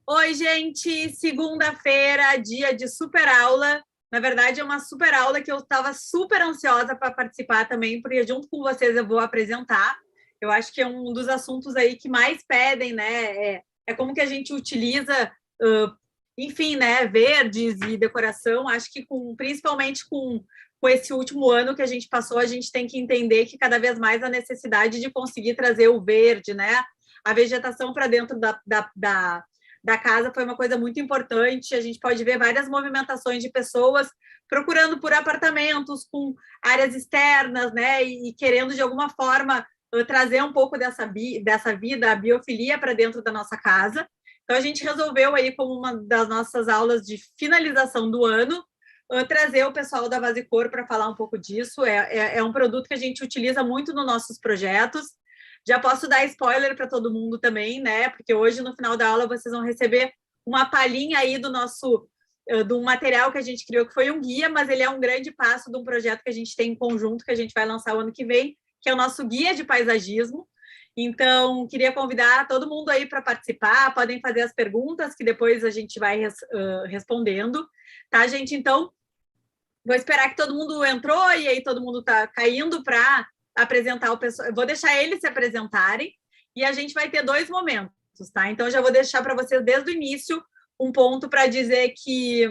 Oi, gente! Segunda-feira, dia de super aula. Na verdade, é uma super aula que eu estava super ansiosa para participar também, porque junto com vocês eu vou apresentar. Eu acho que é um dos assuntos aí que mais pedem, né? É como que a gente utiliza, enfim, né? Verdes e decoração. Acho que principalmente com esse último ano que a gente passou, a gente tem que entender que cada vez mais a necessidade de conseguir trazer o verde, né? A vegetação para dentro da casa foi uma coisa muito importante. A gente pode ver várias movimentações de pessoas procurando por apartamentos com áreas externas, né? E querendo, de alguma forma, trazer um pouco dessa vida, a biofilia, para dentro da nossa casa. Então, a gente resolveu aí, como uma das nossas aulas de finalização do ano, trazer o pessoal da Vasicor para falar um pouco disso. É um produto que a gente utiliza muito nos nossos projetos. Já posso dar spoiler para todo mundo também, né? Porque hoje, no final da aula, vocês vão receber uma palhinha aí do material que a gente criou, que foi um guia, mas ele é um grande passo de um projeto que a gente tem em conjunto, que a gente vai lançar o ano que vem, que é o nosso guia de paisagismo. Então, queria convidar todo mundo aí para participar, podem fazer as perguntas, que depois a gente vai respondendo, tá, gente? Então, vou esperar que todo mundo entrou e aí todo mundo está caindo para apresentar o pessoal. Eu vou deixar eles se apresentarem e a gente vai ter 2 momentos, tá? Então, já vou deixar para vocês desde o início um ponto para dizer que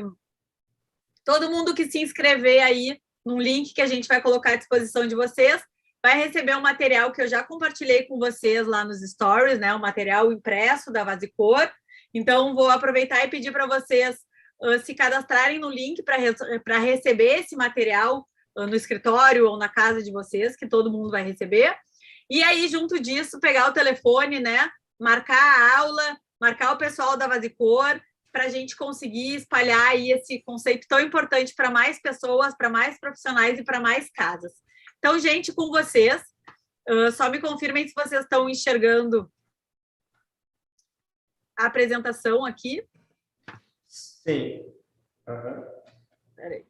todo mundo que se inscrever aí num link que a gente vai colocar à disposição de vocês vai receber um material que eu já compartilhei com vocês lá nos stories, né? O material impresso da Vasicor. Então, vou aproveitar e pedir para vocês se cadastrarem no link para receber esse material no escritório ou na casa de vocês, que todo mundo vai receber. E aí, junto disso, pegar o telefone, né? Marcar a aula, marcar o pessoal da Vasicor, para a gente conseguir espalhar aí esse conceito tão importante para mais pessoas, para mais profissionais e para mais casas. Então, gente, com vocês, só me confirmem se vocês estão enxergando a apresentação aqui. Sim. Uhum. Peraí.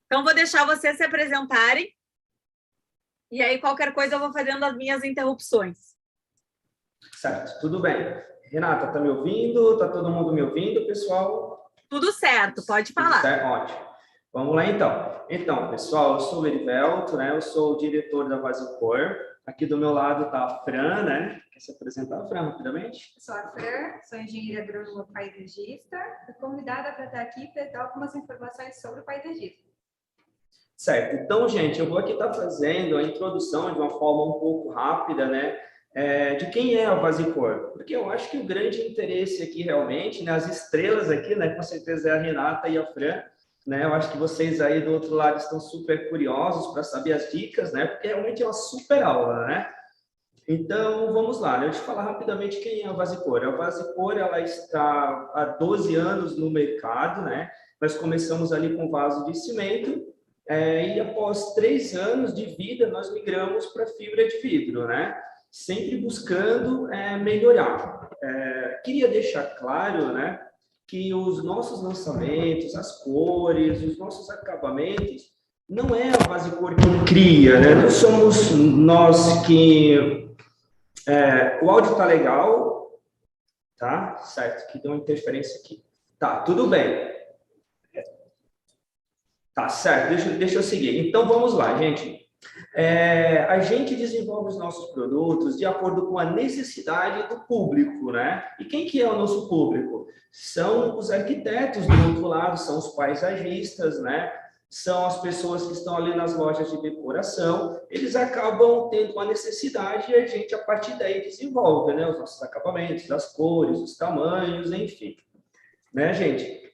Então, vou deixar vocês se apresentarem. E aí, qualquer coisa, eu vou fazendo as minhas interrupções. Certo, tudo bem. Renata, está me ouvindo? Está todo mundo me ouvindo, pessoal? Tudo certo, pode falar. Tudo certo, ótimo. Vamos lá, então. Então, pessoal, eu sou o Erivelto, né? Eu sou o diretor da Vasicor. Aqui do meu lado está a Fran, né? Quer se apresentar, Fran, rapidamente? Eu sou a Fran, sou engenheira agrônoma paisagista e convidada para estar aqui para dar algumas informações sobre o paisagismo. Certo. Então, gente, eu vou aqui estar fazendo a introdução de uma forma um pouco rápida, né? De quem é a Vasicor, porque eu acho que o grande interesse aqui realmente, né, as estrelas aqui, né, com certeza é a Renata e a Fran, né, eu acho que vocês aí do outro lado estão super curiosos para saber as dicas, né, porque realmente é uma super aula, né. Então, vamos lá, né, eu te falar rapidamente quem é a Vasicor. A Vasicor, ela está há 12 anos no mercado, né, nós começamos ali com vaso de cimento, e após 3 anos de vida, nós migramos para fibra de vidro, né, sempre buscando melhorar. Queria deixar claro, né, que os nossos lançamentos, as cores, os nossos acabamentos, não é a Vasicor que cria, né? Não somos nós que... o áudio tá legal, tá? Certo, que deu uma interferência aqui. Tá, tudo bem. Tá, certo, deixa eu seguir. Então, vamos lá, gente. A gente desenvolve os nossos produtos de acordo com a necessidade do público, né? E quem que é o nosso público? São os arquitetos do outro lado, são os paisagistas, né? São as pessoas que estão ali nas lojas de decoração. Eles acabam tendo uma necessidade e a gente, a partir daí, desenvolve, né? Os nossos acabamentos, as cores, os tamanhos, enfim. Né, gente?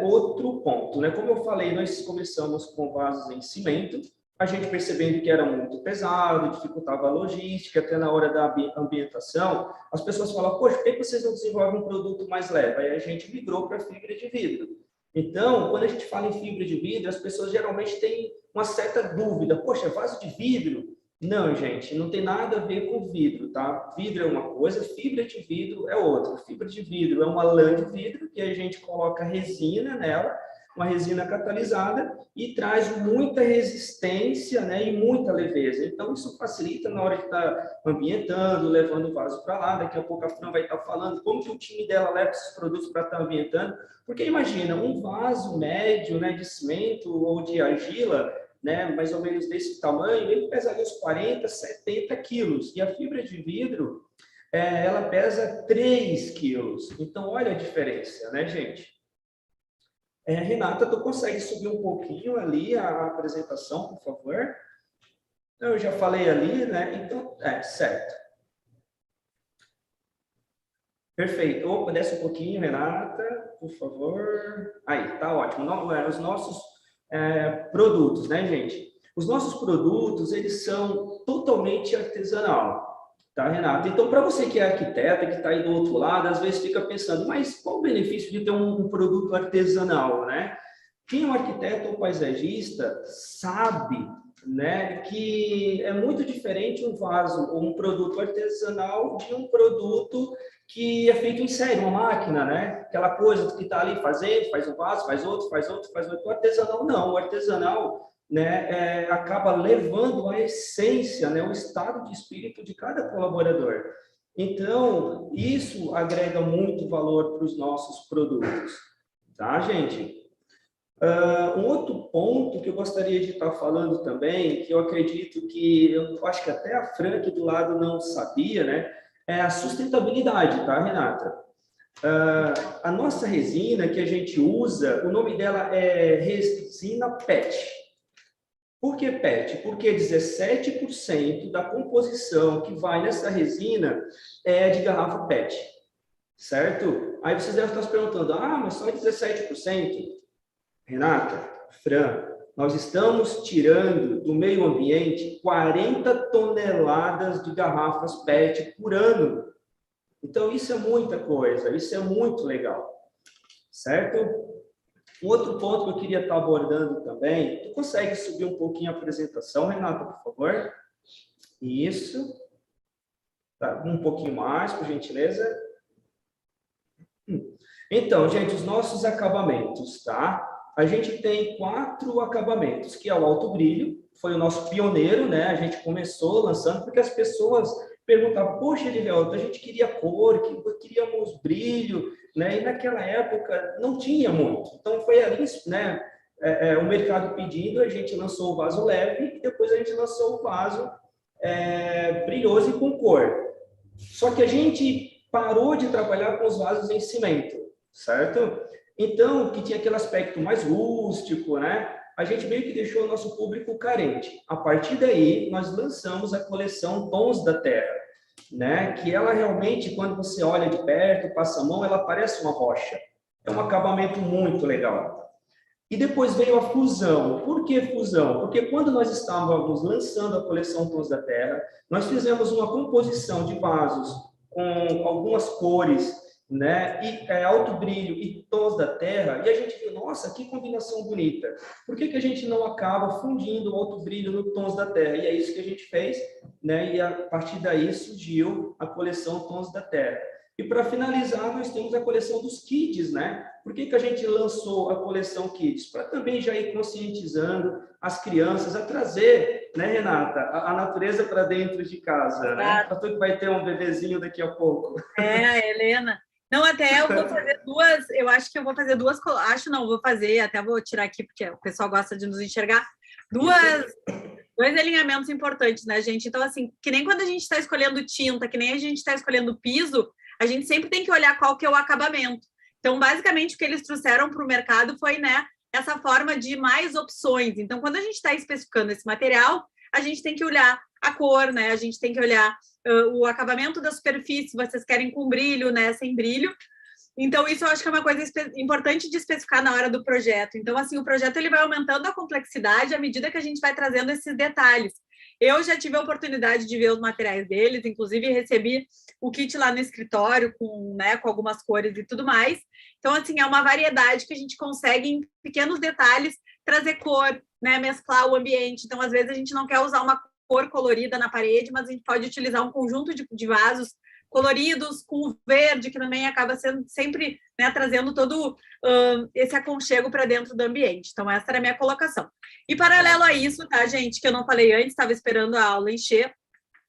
Outro ponto, né? Como eu falei, nós começamos com vasos em cimento, a gente percebendo que era muito pesado, dificultava a logística, até na hora da ambientação, as pessoas falam, poxa, por que vocês não desenvolvem um produto mais leve? Aí a gente migrou para fibra de vidro. Então, quando a gente fala em fibra de vidro, as pessoas geralmente têm uma certa dúvida, poxa, vaso de vidro, Não, gente, não tem nada a ver com vidro, tá? Vidro é uma coisa, fibra de vidro é outra. Fibra de vidro é uma lã de vidro que a gente coloca resina nela, uma resina catalisada, e traz muita resistência, né, e muita leveza. Então, isso facilita na hora de estar ambientando, levando o vaso para lá. Daqui a pouco a Fran vai estar falando como que o time dela leva esses produtos para estar ambientando. Porque imagina, um vaso médio, né, de cimento ou de argila, né, mais ou menos desse tamanho, ele pesa ali uns 40, 70 quilos. E a fibra de vidro, ela pesa 3 quilos. Então, olha a diferença, né, gente? Renata, tu consegue subir um pouquinho ali a apresentação, por favor? Eu já falei ali, né? Então, certo. Perfeito. Opa, desce um pouquinho, Renata, por favor. Aí, tá ótimo. Os nossos produtos, né, gente? Os nossos produtos, eles são totalmente artesanal, tá, Renata? Então, para você que é arquiteta, que está aí do outro lado, às vezes fica pensando, mas qual o benefício de ter um produto artesanal, né? Quem é um arquiteto ou paisagista sabe, né, que é muito diferente um vaso ou um produto artesanal de um produto que é feito em série, uma máquina, né? Aquela coisa que está ali fazendo, faz um vaso, faz outro, faz outro, faz outro. O artesanal não, o artesanal, né, acaba levando a essência, né, o estado de espírito de cada colaborador. Então, isso agrega muito valor para os nossos produtos, tá, gente? Um outro ponto que eu gostaria de estar falando também, que eu acredito que, eu acho que até a Fran aqui do lado não sabia, né? É a sustentabilidade, tá, Renata? A nossa resina que a gente usa, o nome dela é resina PET. Por que PET? Porque 17% da composição que vai nessa resina é de garrafa PET, certo? Aí vocês devem estar se perguntando, mas só 17%? Renata, Fran, nós estamos tirando do meio ambiente 40 toneladas de garrafas PET por ano. Então, isso é muita coisa, isso é muito legal, certo? Um outro ponto que eu queria estar abordando também, tu consegue subir um pouquinho a apresentação, Renata, por favor? Isso. Tá, um pouquinho mais, por gentileza. Então, gente, os nossos acabamentos, tá? A gente tem 4 acabamentos, que é o alto brilho, foi o nosso pioneiro, né? A gente começou lançando porque as pessoas perguntavam, poxa, Edivelto, a gente queria cor, queríamos brilho, né? E naquela época não tinha muito. Então foi ali, né? O mercado pedindo, a gente lançou o vaso leve e depois a gente lançou o vaso brilhoso e com cor. Só que a gente parou de trabalhar com os vasos em cimento, certo? Então, que tinha aquele aspecto mais rústico, né? A gente meio que deixou o nosso público carente. A partir daí, nós lançamos a coleção Tons da Terra, né? Que ela realmente, quando você olha de perto, passa a mão, ela parece uma rocha. É um acabamento muito legal. E depois veio a fusão. Por que fusão? Porque quando nós estávamos lançando a coleção Tons da Terra, nós fizemos uma composição de vasos com algumas cores, né? E alto brilho e tons da terra, e a gente viu, nossa, que combinação bonita. Por que a gente não acaba fundindo o alto brilho no tons da terra? E é isso que a gente fez, né? E a partir daí surgiu a coleção Tons da Terra. E para finalizar, nós temos a coleção dos Kids, né? Por que a gente lançou a coleção Kids? Para também já ir conscientizando as crianças a trazer, né, Renata, a natureza para dentro de casa, né? Para tu que vai ter um bebezinho daqui a pouco. Helena. Não, até eu vou fazer duas, eu acho que eu vou fazer duas, acho não, vou fazer, até vou tirar aqui, porque o pessoal gosta de nos enxergar, dois alinhamentos importantes, né, gente? Então, assim, que nem quando a gente está escolhendo tinta, que nem a gente está escolhendo piso, a gente sempre tem que olhar qual que é o acabamento. Então, basicamente, o que eles trouxeram para o mercado foi, né, essa forma de mais opções. Então, quando a gente está especificando esse material, a gente tem que olhar a cor, né? A gente tem que olhar o acabamento da superfície, vocês querem com brilho, né? Sem brilho. Então, isso eu acho que é uma coisa importante de especificar na hora do projeto. Então, assim, o projeto ele vai aumentando a complexidade à medida que a gente vai trazendo esses detalhes. Eu já tive a oportunidade de ver os materiais deles, inclusive recebi o kit lá no escritório com, né, com algumas cores e tudo mais. Então, assim, é uma variedade que a gente consegue, em pequenos detalhes, trazer cor, né, mesclar o ambiente. Então, às vezes, a gente não quer usar uma cor colorida na parede, mas a gente pode utilizar um conjunto de vasos coloridos, com o verde, que também acaba sendo sempre, né, trazendo todo esse aconchego para dentro do ambiente. Então, essa era a minha colocação. E paralelo a isso, tá, gente, que eu não falei antes, estava esperando a aula encher.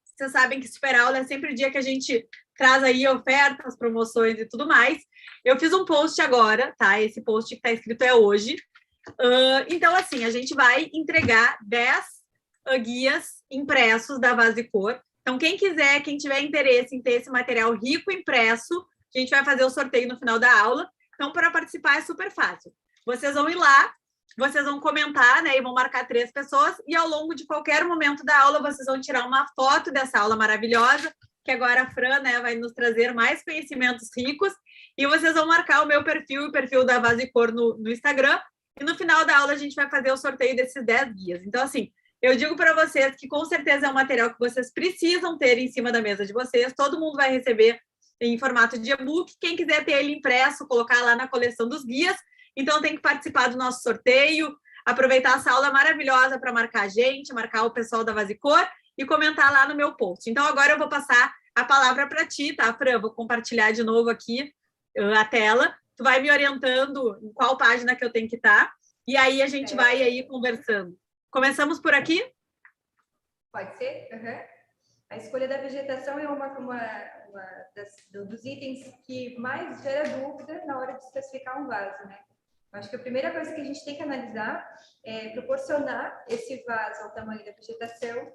Vocês sabem que super aula é sempre o dia que a gente traz aí ofertas, promoções e tudo mais. Eu fiz um post agora, tá? Esse post que está escrito é hoje. Então, assim, a gente vai entregar 10 guias impressos da Vasicor. Então, quem quiser, quem tiver interesse em ter esse material rico impresso, a gente vai fazer o sorteio no final da aula. Então, para participar é super fácil. Vocês vão ir lá, vocês vão comentar, né, e vão marcar 3 pessoas, e ao longo de qualquer momento da aula, vocês vão tirar uma foto dessa aula maravilhosa, que agora a Fran, né, vai nos trazer mais conhecimentos ricos, e vocês vão marcar o meu perfil e o perfil da Vasicor no Instagram, e no final da aula a gente vai fazer o sorteio desses 10 guias. Então, assim, eu digo para vocês que com certeza é um material que vocês precisam ter em cima da mesa de vocês, todo mundo vai receber em formato de e-book, quem quiser ter ele impresso, colocar lá na coleção dos guias, então tem que participar do nosso sorteio, aproveitar essa aula maravilhosa para marcar a gente, marcar o pessoal da Vasicor e comentar lá no meu post. Então agora eu vou passar a palavra para ti, tá, Fran? Vou compartilhar de novo aqui a tela, tu vai me orientando em qual página que eu tenho que estar, e aí a gente vai aí conversando. Começamos por aqui? Pode ser? Uhum. A escolha da vegetação é uma dos itens que mais gera dúvida na hora de especificar um vaso, né? Acho que a primeira coisa que a gente tem que analisar é proporcionar esse vaso ao tamanho da vegetação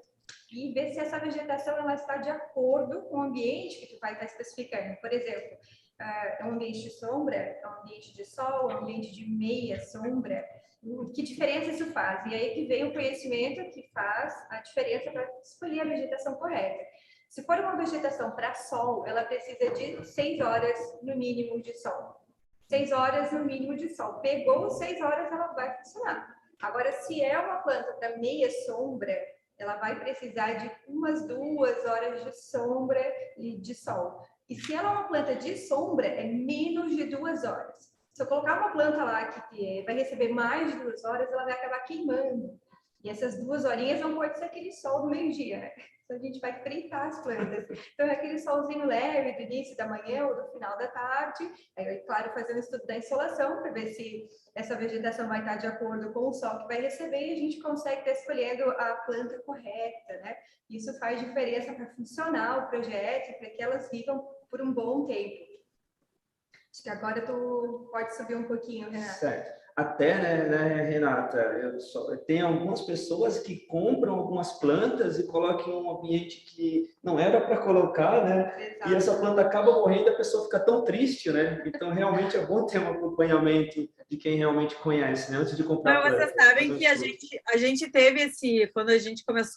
e ver se essa vegetação ela está de acordo com o ambiente que tu vai estar especificando. Por exemplo, é um ambiente de sombra, é um ambiente de sol, é um ambiente de meia sombra. Que diferença isso faz? E aí que vem o conhecimento que faz a diferença para escolher a vegetação correta. Se for uma vegetação para sol, ela precisa de 6 horas no mínimo de sol. 6 horas no mínimo de sol. Pegou 6 horas, ela vai funcionar. Agora, se é uma planta para meia sombra, ela vai precisar de umas 2 horas de sombra e de sol. E se ela é uma planta de sombra, é menos de 2 horas. Se eu colocar uma planta lá que vai receber mais de 2 horas, ela vai acabar queimando. E essas 2 horinhas não pode ser aquele sol do meio-dia, né? Então a gente vai fritar as plantas. Então é aquele solzinho leve do início da manhã ou do final da tarde. Aí, claro, fazendo o estudo da insolação para ver se essa vegetação vai estar de acordo com o sol que vai receber e a gente consegue estar escolhendo a planta correta, né? Isso faz diferença para funcionar o projeto, para que elas vivam por um bom tempo. Acho que agora tu pode subir um pouquinho, Renata. Certo. Até, né, Renata, tem algumas pessoas que compram algumas plantas e colocam em um ambiente que não era para colocar, né? Exato. E essa planta acaba morrendo e a pessoa fica tão triste, né? Então, realmente é bom ter um acompanhamento de quem realmente conhece, né? Antes de comprar planta. Vocês sabem que a gente teve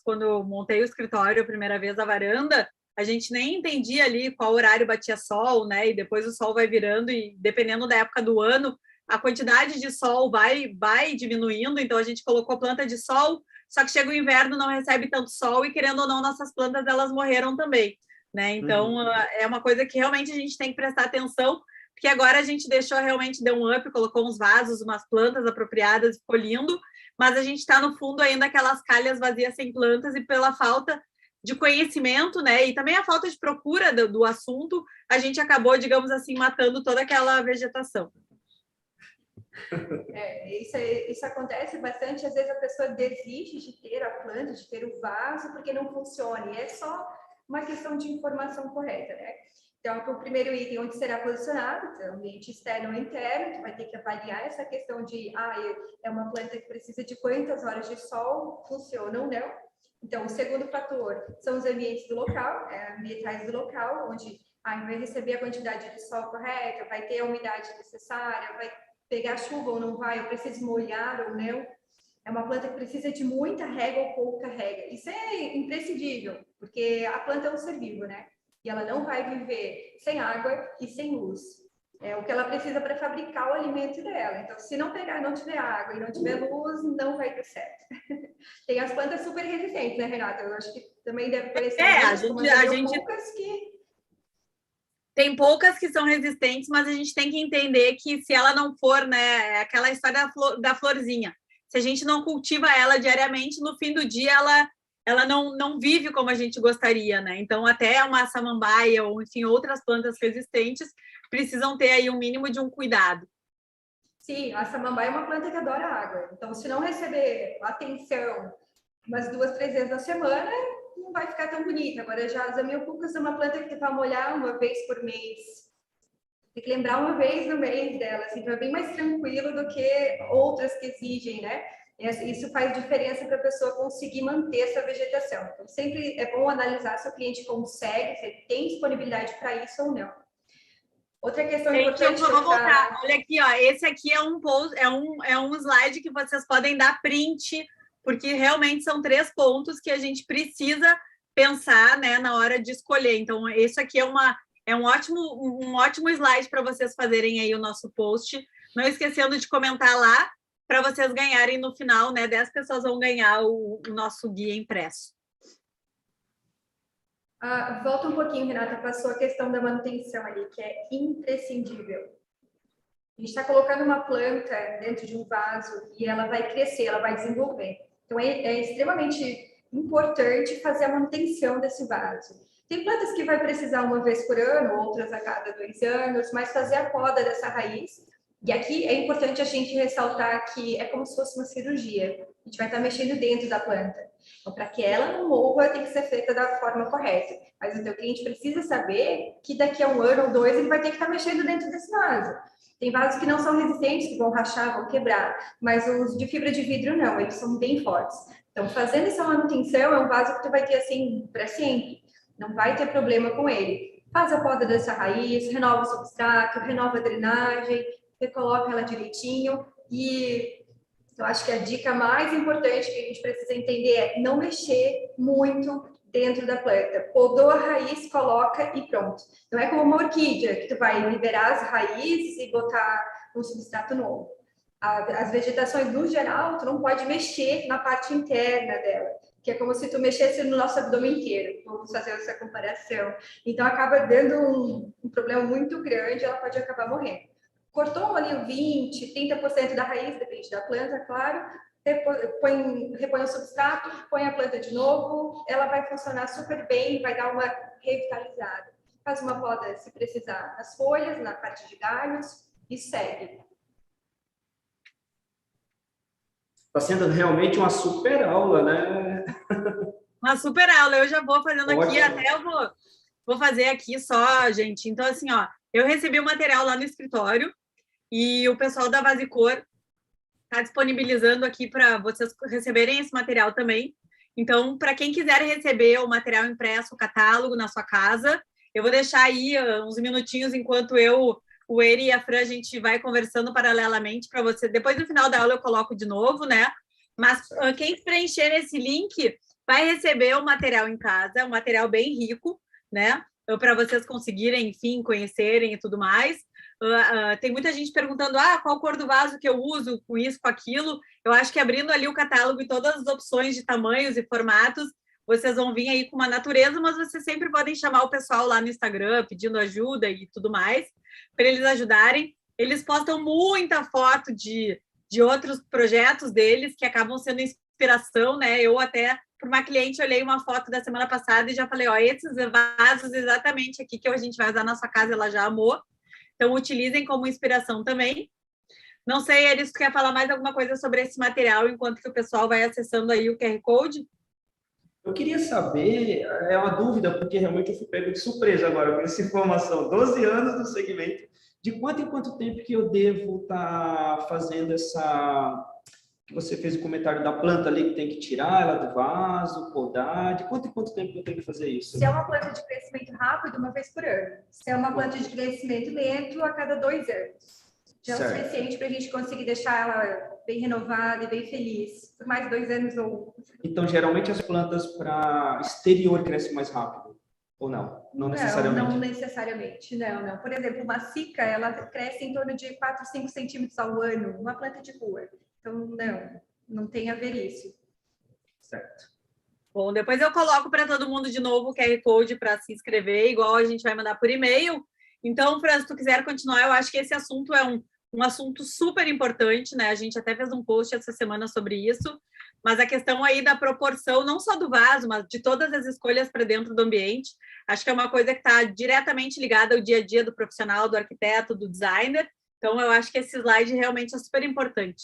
quando eu montei o escritório a primeira vez, a varanda, a gente nem entendia ali qual horário batia sol, né? E depois o sol vai virando e dependendo da época do ano, a quantidade de sol vai diminuindo, então a gente colocou planta de sol, só que chega o inverno, não recebe tanto sol e, querendo ou não, nossas plantas, elas morreram também, né? Então, é uma coisa que realmente a gente tem que prestar atenção, porque agora a gente deu um up, colocou uns vasos, umas plantas apropriadas, ficou lindo, mas a gente está no fundo ainda aquelas calhas vazias sem plantas e pela falta de conhecimento, né? E também a falta de procura do assunto, a gente acabou, digamos assim, matando toda aquela vegetação. Isso acontece bastante, às vezes a pessoa desiste de ter a planta, de ter o vaso, porque não funciona, e é só uma questão de informação correta, né? Então, o primeiro item, onde será posicionado, ambiente externo ou interno, tu vai ter que avaliar essa questão de, é uma planta que precisa de quantas horas de sol, funciona ou não. Então, o segundo fator são os ambientes do local, ambientais do local, onde vai receber a quantidade de sol correta, vai ter a umidade necessária, vai pegar chuva ou não vai, eu preciso molhar ou não. É uma planta que precisa de muita rega ou pouca rega. Isso é imprescindível, porque a planta é um ser vivo, né? E ela não vai viver sem água e sem luz. É o que ela precisa para fabricar o alimento dela. Então, se não pegar, não tiver água e não tiver luz, não vai ter certo. Tem as plantas super resistentes, né, Renata? Eu acho que também deve parecer. Tem poucas que são resistentes, mas a gente tem que entender que se ela não for, né, aquela história da florzinha, se a gente não cultiva ela diariamente, no fim do dia ela não vive como a gente gostaria, né? Então, até uma samambaia ou, enfim, outras plantas resistentes precisam ter aí um mínimo de um cuidado. Sim, a samambaia é uma planta que adora água. Então, se não receber atenção umas 2, 3 vezes na semana, não vai ficar tão bonita. Agora, já as amiocucas é uma planta que vai molhar uma vez por mês. Tem que lembrar uma vez no mês dela, assim, então é bem mais tranquilo do que outras que exigem, né? Isso faz diferença para a pessoa conseguir manter essa vegetação. Então, sempre é bom analisar se o cliente consegue, se ele tem disponibilidade para isso ou não. Outra questão Gente, importante. eu vou voltar. Olha aqui, ó. Esse aqui é um post, é um slide que vocês podem dar print, porque realmente são 3 pontos que a gente precisa pensar, né, na hora de escolher. Então, esse aqui é um ótimo slide para vocês fazerem aí o nosso post. Não esquecendo de comentar lá para vocês ganharem no final, né? 10 pessoas vão ganhar o nosso guia impresso. Volta um pouquinho, Renata, passou a questão da manutenção ali, que é imprescindível. A gente está colocando uma planta dentro de um vaso e ela vai crescer, ela vai desenvolver. Então, é extremamente importante fazer a manutenção desse vaso. Tem plantas que vai precisar uma vez por ano, outras a cada 2 anos, mas fazer a poda dessa raiz. E aqui é importante a gente ressaltar que é como se fosse uma cirurgia. A gente vai estar mexendo dentro da planta. Então, para que ela não morra, tem que ser feita da forma correta. Mas o teu cliente precisa saber que daqui a 1 ano ou 2 ele vai ter que estar mexendo dentro desse vaso. Tem vasos que não são resistentes, que vão rachar, vão quebrar, mas os de fibra de vidro não, eles são bem fortes. Então, fazendo essa manutenção, é um vaso que tu vai ter assim para sempre. Não vai ter problema com ele. Faz a poda dessa raiz, renova o substrato, renova a drenagem, recoloca ela direitinho. E eu acho que a dica mais importante que a gente precisa entender é não mexer muito dentro da planta. Podou a raiz, coloca e pronto. Não é como uma orquídea, que tu vai liberar as raízes e botar um substrato novo. As vegetações, no geral, tu não pode mexer na parte interna dela, que é como se tu mexesse no nosso abdômen inteiro. Vamos fazer essa comparação. Então, acaba dando um problema muito grande, ela pode acabar morrendo. Cortou ali o 20%, 30% da raiz, depende da planta, claro, repõe o substrato, põe a planta de novo, ela vai funcionar super bem, vai dar uma revitalizada. Faz uma poda, se precisar, nas folhas, na parte de galhos e segue. Está sendo realmente uma super aula, né? Uma super aula. Eu já vou fazendo Ótimo. aqui, até eu vou fazer aqui só, gente. Então, assim, ó, eu recebi o material lá no escritório e o pessoal da Vasicor está disponibilizando aqui para vocês receberem esse material também. Então, para quem quiser receber o material impresso, o catálogo na sua casa, eu vou deixar aí uns minutinhos enquanto o Eri e a Fran, a gente vai conversando paralelamente para você. Depois, no final da aula, eu coloco de novo, né? Mas quem preencher esse link vai receber o material em casa, é um material bem rico, né? Para vocês conseguirem, enfim, conhecerem e tudo mais. Tem muita gente perguntando qual cor do vaso que eu uso, com isso, com aquilo. Eu acho que abrindo ali o catálogo e todas as opções de tamanhos e formatos, vocês vão vir aí com uma natureza, mas vocês sempre podem chamar o pessoal lá no Instagram, pedindo ajuda e tudo mais, para eles ajudarem. Eles postam muita foto de outros projetos deles que acabam sendo inspiração, né? Eu até, por uma cliente, olhei uma foto da semana passada e já falei, esses vasos exatamente aqui que a gente vai usar na sua casa, ela já amou. Então, utilizem como inspiração também. Não sei, Eris, tu quer falar mais alguma coisa sobre esse material enquanto que o pessoal vai acessando aí o QR Code? Eu queria saber, é uma dúvida, porque realmente eu fui pego de surpresa agora com essa informação. 12 anos no segmento. De quanto em quanto tempo que eu devo estar fazendo essa... que você fez o comentário da planta ali, que tem que tirar ela do vaso, podar. De quanto em quanto tempo eu tenho que fazer isso? Se é uma planta de crescimento rápido, uma vez por ano. Se é uma planta de crescimento lento, a cada 2 anos. Já é o suficiente para a gente conseguir deixar ela bem renovada e bem feliz. Por mais 2 anos ou... Então, geralmente as plantas para exterior crescem mais rápido? Ou não? Não necessariamente? Não necessariamente, não. Por exemplo, uma cica, ela cresce em torno de 4, 5 centímetros ao ano. Uma planta de rua. Então, não tem a ver isso. Certo. Bom, depois eu coloco para todo mundo de novo o QR Code para se inscrever, igual a gente vai mandar por e-mail. Então, Fran, se tu quiser continuar, eu acho que esse assunto é um assunto super importante, né? A gente até fez um post essa semana sobre isso, mas a questão aí da proporção, não só do vaso, mas de todas as escolhas para dentro do ambiente, acho que é uma coisa que está diretamente ligada ao dia a dia do profissional, do arquiteto, do designer. Então, eu acho que esse slide realmente é super importante.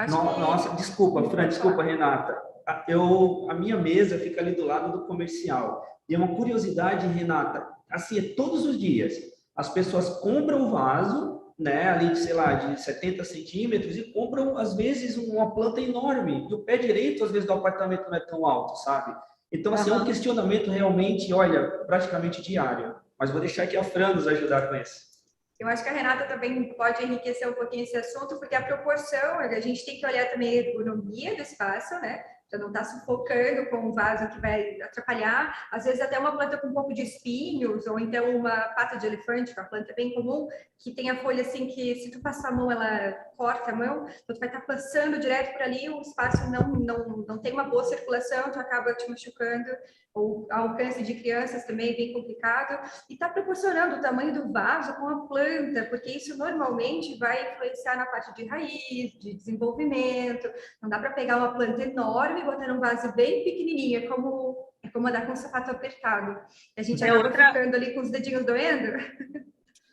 Nossa, desculpa, Renata. A minha mesa fica ali do lado do comercial. E é uma curiosidade, Renata, assim, é todos os dias. As pessoas compram o vaso, né, ali, sei lá, de 70 centímetros e compram, às vezes, uma planta enorme. E o pé direito, às vezes, do apartamento não é tão alto, sabe? Então, assim, é um questionamento realmente, olha, praticamente diário. Mas vou deixar aqui a Fran nos ajudar com isso. Eu acho que a Renata também pode enriquecer um pouquinho esse assunto, porque a proporção, a gente tem que olhar também a ergonomia do espaço, né? Para não estar sufocando com um vaso que vai atrapalhar. Às vezes até uma planta com um pouco de espinhos, ou então uma pata de elefante, uma planta bem comum, que tem a folha assim que se tu passar a mão, ela corta a mão, então tu vai estar passando direto por ali, o espaço não tem uma boa circulação, tu acaba te machucando, ou alcance de crianças também bem complicado, e está proporcionando o tamanho do vaso com a planta, porque isso normalmente vai influenciar na parte de raiz, de desenvolvimento. Não dá para pegar uma planta enorme e botar num vaso bem pequenininho, é como andar com um sapato apertado. A gente acaba ficando ali com os dedinhos doendo.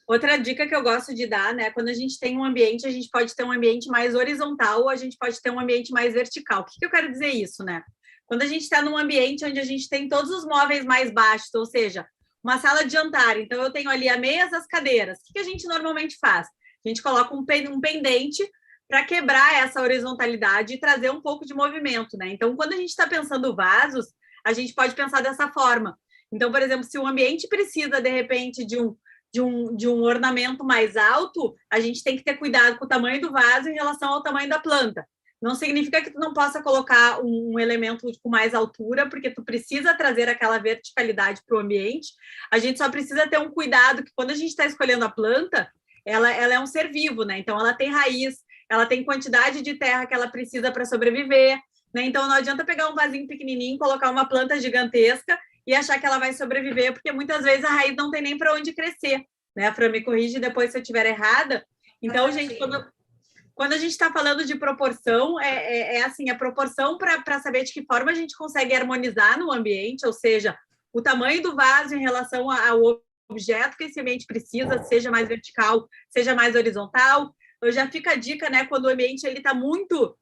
Outra dica que eu gosto de dar, né? Quando a gente tem um ambiente, a gente pode ter um ambiente mais horizontal ou a gente pode ter um ambiente mais vertical. O que eu quero dizer isso, né? Quando a gente está num ambiente onde a gente tem todos os móveis mais baixos, ou seja, uma sala de jantar, então eu tenho ali a mesa, as cadeiras. O que a gente normalmente faz? A gente coloca um pendente para quebrar essa horizontalidade e trazer um pouco de movimento, né? Então, quando a gente está pensando vasos, a gente pode pensar dessa forma. Então, por exemplo, se o ambiente precisa, de repente, de um ornamento mais alto, a gente tem que ter cuidado com o tamanho do vaso em relação ao tamanho da planta. Não significa que tu não possa colocar um elemento com mais altura, porque tu precisa trazer aquela verticalidade para o ambiente. A gente só precisa ter um cuidado que quando a gente está escolhendo a planta, ela é um ser vivo, né? Então ela tem raiz, ela tem quantidade de terra que ela precisa para sobreviver, né? Então não adianta pegar um vasinho pequenininho, colocar uma planta gigantesca e achar que ela vai sobreviver, porque muitas vezes a raiz não tem nem para onde crescer, né? A Fran me corrige depois se eu estiver errada. Então, gente, quando a gente está falando de proporção, é assim, a proporção para saber de que forma a gente consegue harmonizar no ambiente, ou seja, o tamanho do vaso em relação ao objeto que esse ambiente precisa, seja mais vertical, seja mais horizontal. Eu já fica a dica, né? Quando o ambiente ele está muito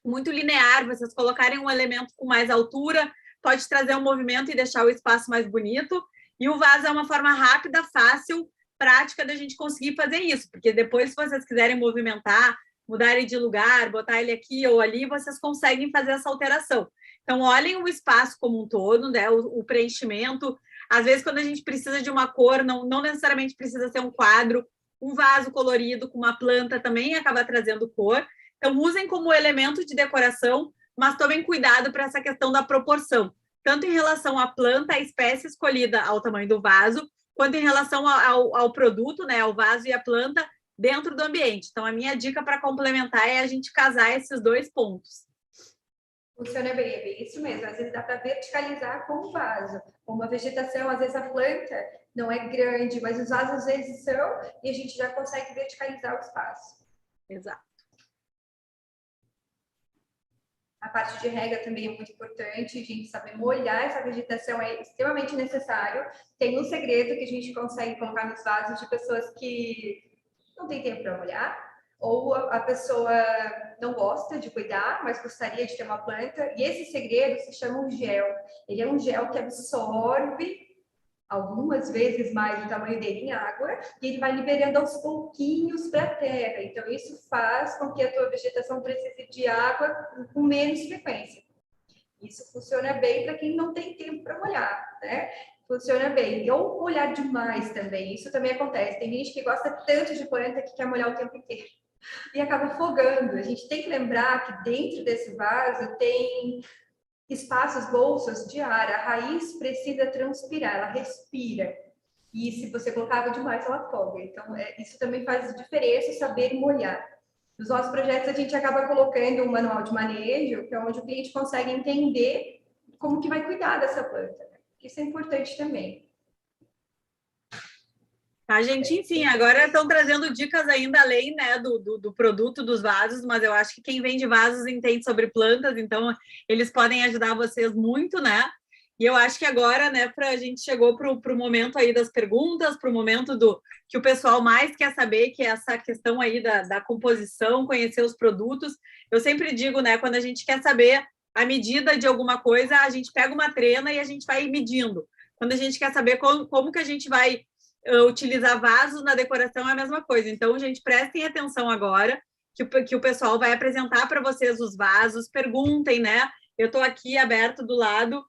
linear, vocês colocarem um elemento com mais altura, pode trazer um movimento e deixar o espaço mais bonito. E o vaso é uma forma rápida, fácil, prática da gente conseguir fazer isso, porque depois, se vocês quiserem movimentar, mudarem de lugar, botar ele aqui ou ali, vocês conseguem fazer essa alteração. Então, olhem o espaço como um todo, né? O preenchimento. Às vezes, quando a gente precisa de uma cor, não necessariamente precisa ser um quadro, um vaso colorido com uma planta também acaba trazendo cor. Então, usem como elemento de decoração, mas tomem cuidado para essa questão da proporção, tanto em relação à planta, à espécie escolhida ao tamanho do vaso, quanto em relação ao produto, né, ao vaso e à planta dentro do ambiente. Então, a minha dica para complementar é a gente casar esses dois pontos. Funciona bem, é bem isso mesmo. Às vezes dá para verticalizar com o vaso. Com uma vegetação, às vezes a planta não é grande, mas os vasos às vezes são, e a gente já consegue verticalizar o espaço. Exato. A parte de rega também é muito importante, a gente saber molhar essa vegetação é extremamente necessário. Tem um segredo que a gente consegue colocar nos vasos de pessoas que não tem tempo para molhar, ou a pessoa não gosta de cuidar, mas gostaria de ter uma planta. E esse segredo se chama um gel. Ele é um gel que absorve algumas vezes mais o tamanho dele em água, e ele vai liberando aos pouquinhos para a terra. Então, isso faz com que a tua vegetação precise de água com menos frequência. Isso funciona bem para quem não tem tempo para molhar, né? Funciona bem. Ou molhar demais também, isso também acontece. Tem gente que gosta tanto de planta que quer molhar o tempo inteiro e acaba afogando. A gente tem que lembrar que dentro desse vaso tem espaços, bolsas de ar. A raiz precisa transpirar, ela respira. E se você colocar água demais, ela afoga. Então, isso também faz diferença, saber molhar. Nos nossos projetos, a gente acaba colocando um manual de manejo, que é onde o cliente consegue entender como que vai cuidar dessa planta. Isso é importante também. A gente, enfim, agora estão trazendo dicas ainda além, né, do produto dos vasos, mas eu acho que quem vende vasos entende sobre plantas, então eles podem ajudar vocês muito, né? E eu acho que agora, né, a gente chegou para o momento aí das perguntas, para o momento que o pessoal mais quer saber, que é essa questão aí da composição, conhecer os produtos. Eu sempre digo, né, quando a gente quer saber a medida de alguma coisa, a gente pega uma trena e a gente vai medindo. Quando a gente quer saber como que a gente vai utilizar vasos na decoração, é a mesma coisa. Então, gente, prestem atenção agora, que o pessoal vai apresentar para vocês os vasos, perguntem, né? Eu estou aqui aberto do lado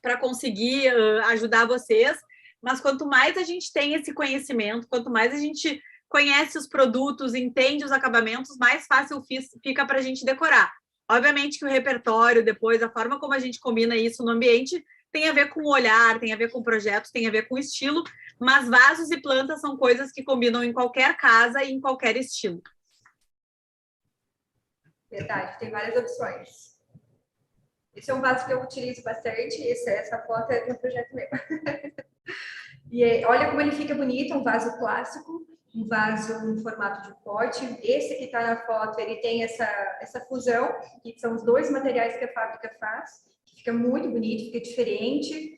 para conseguir ajudar vocês, mas quanto mais a gente tem esse conhecimento, quanto mais a gente conhece os produtos, entende os acabamentos, mais fácil fica para a gente decorar. Obviamente que o repertório, depois, a forma como a gente combina isso no ambiente, tem a ver com o olhar, tem a ver com projetos, tem a ver com o estilo, mas vasos e plantas são coisas que combinam em qualquer casa e em qualquer estilo. Verdade, tem várias opções. Esse é um vaso que eu utilizo bastante, essa foto é do projeto meu. E olha como ele fica bonito, um vaso clássico, um vaso em formato de pote. Esse que está na foto, ele tem essa fusão, que são os dois materiais que a fábrica faz, que fica muito bonito, fica diferente.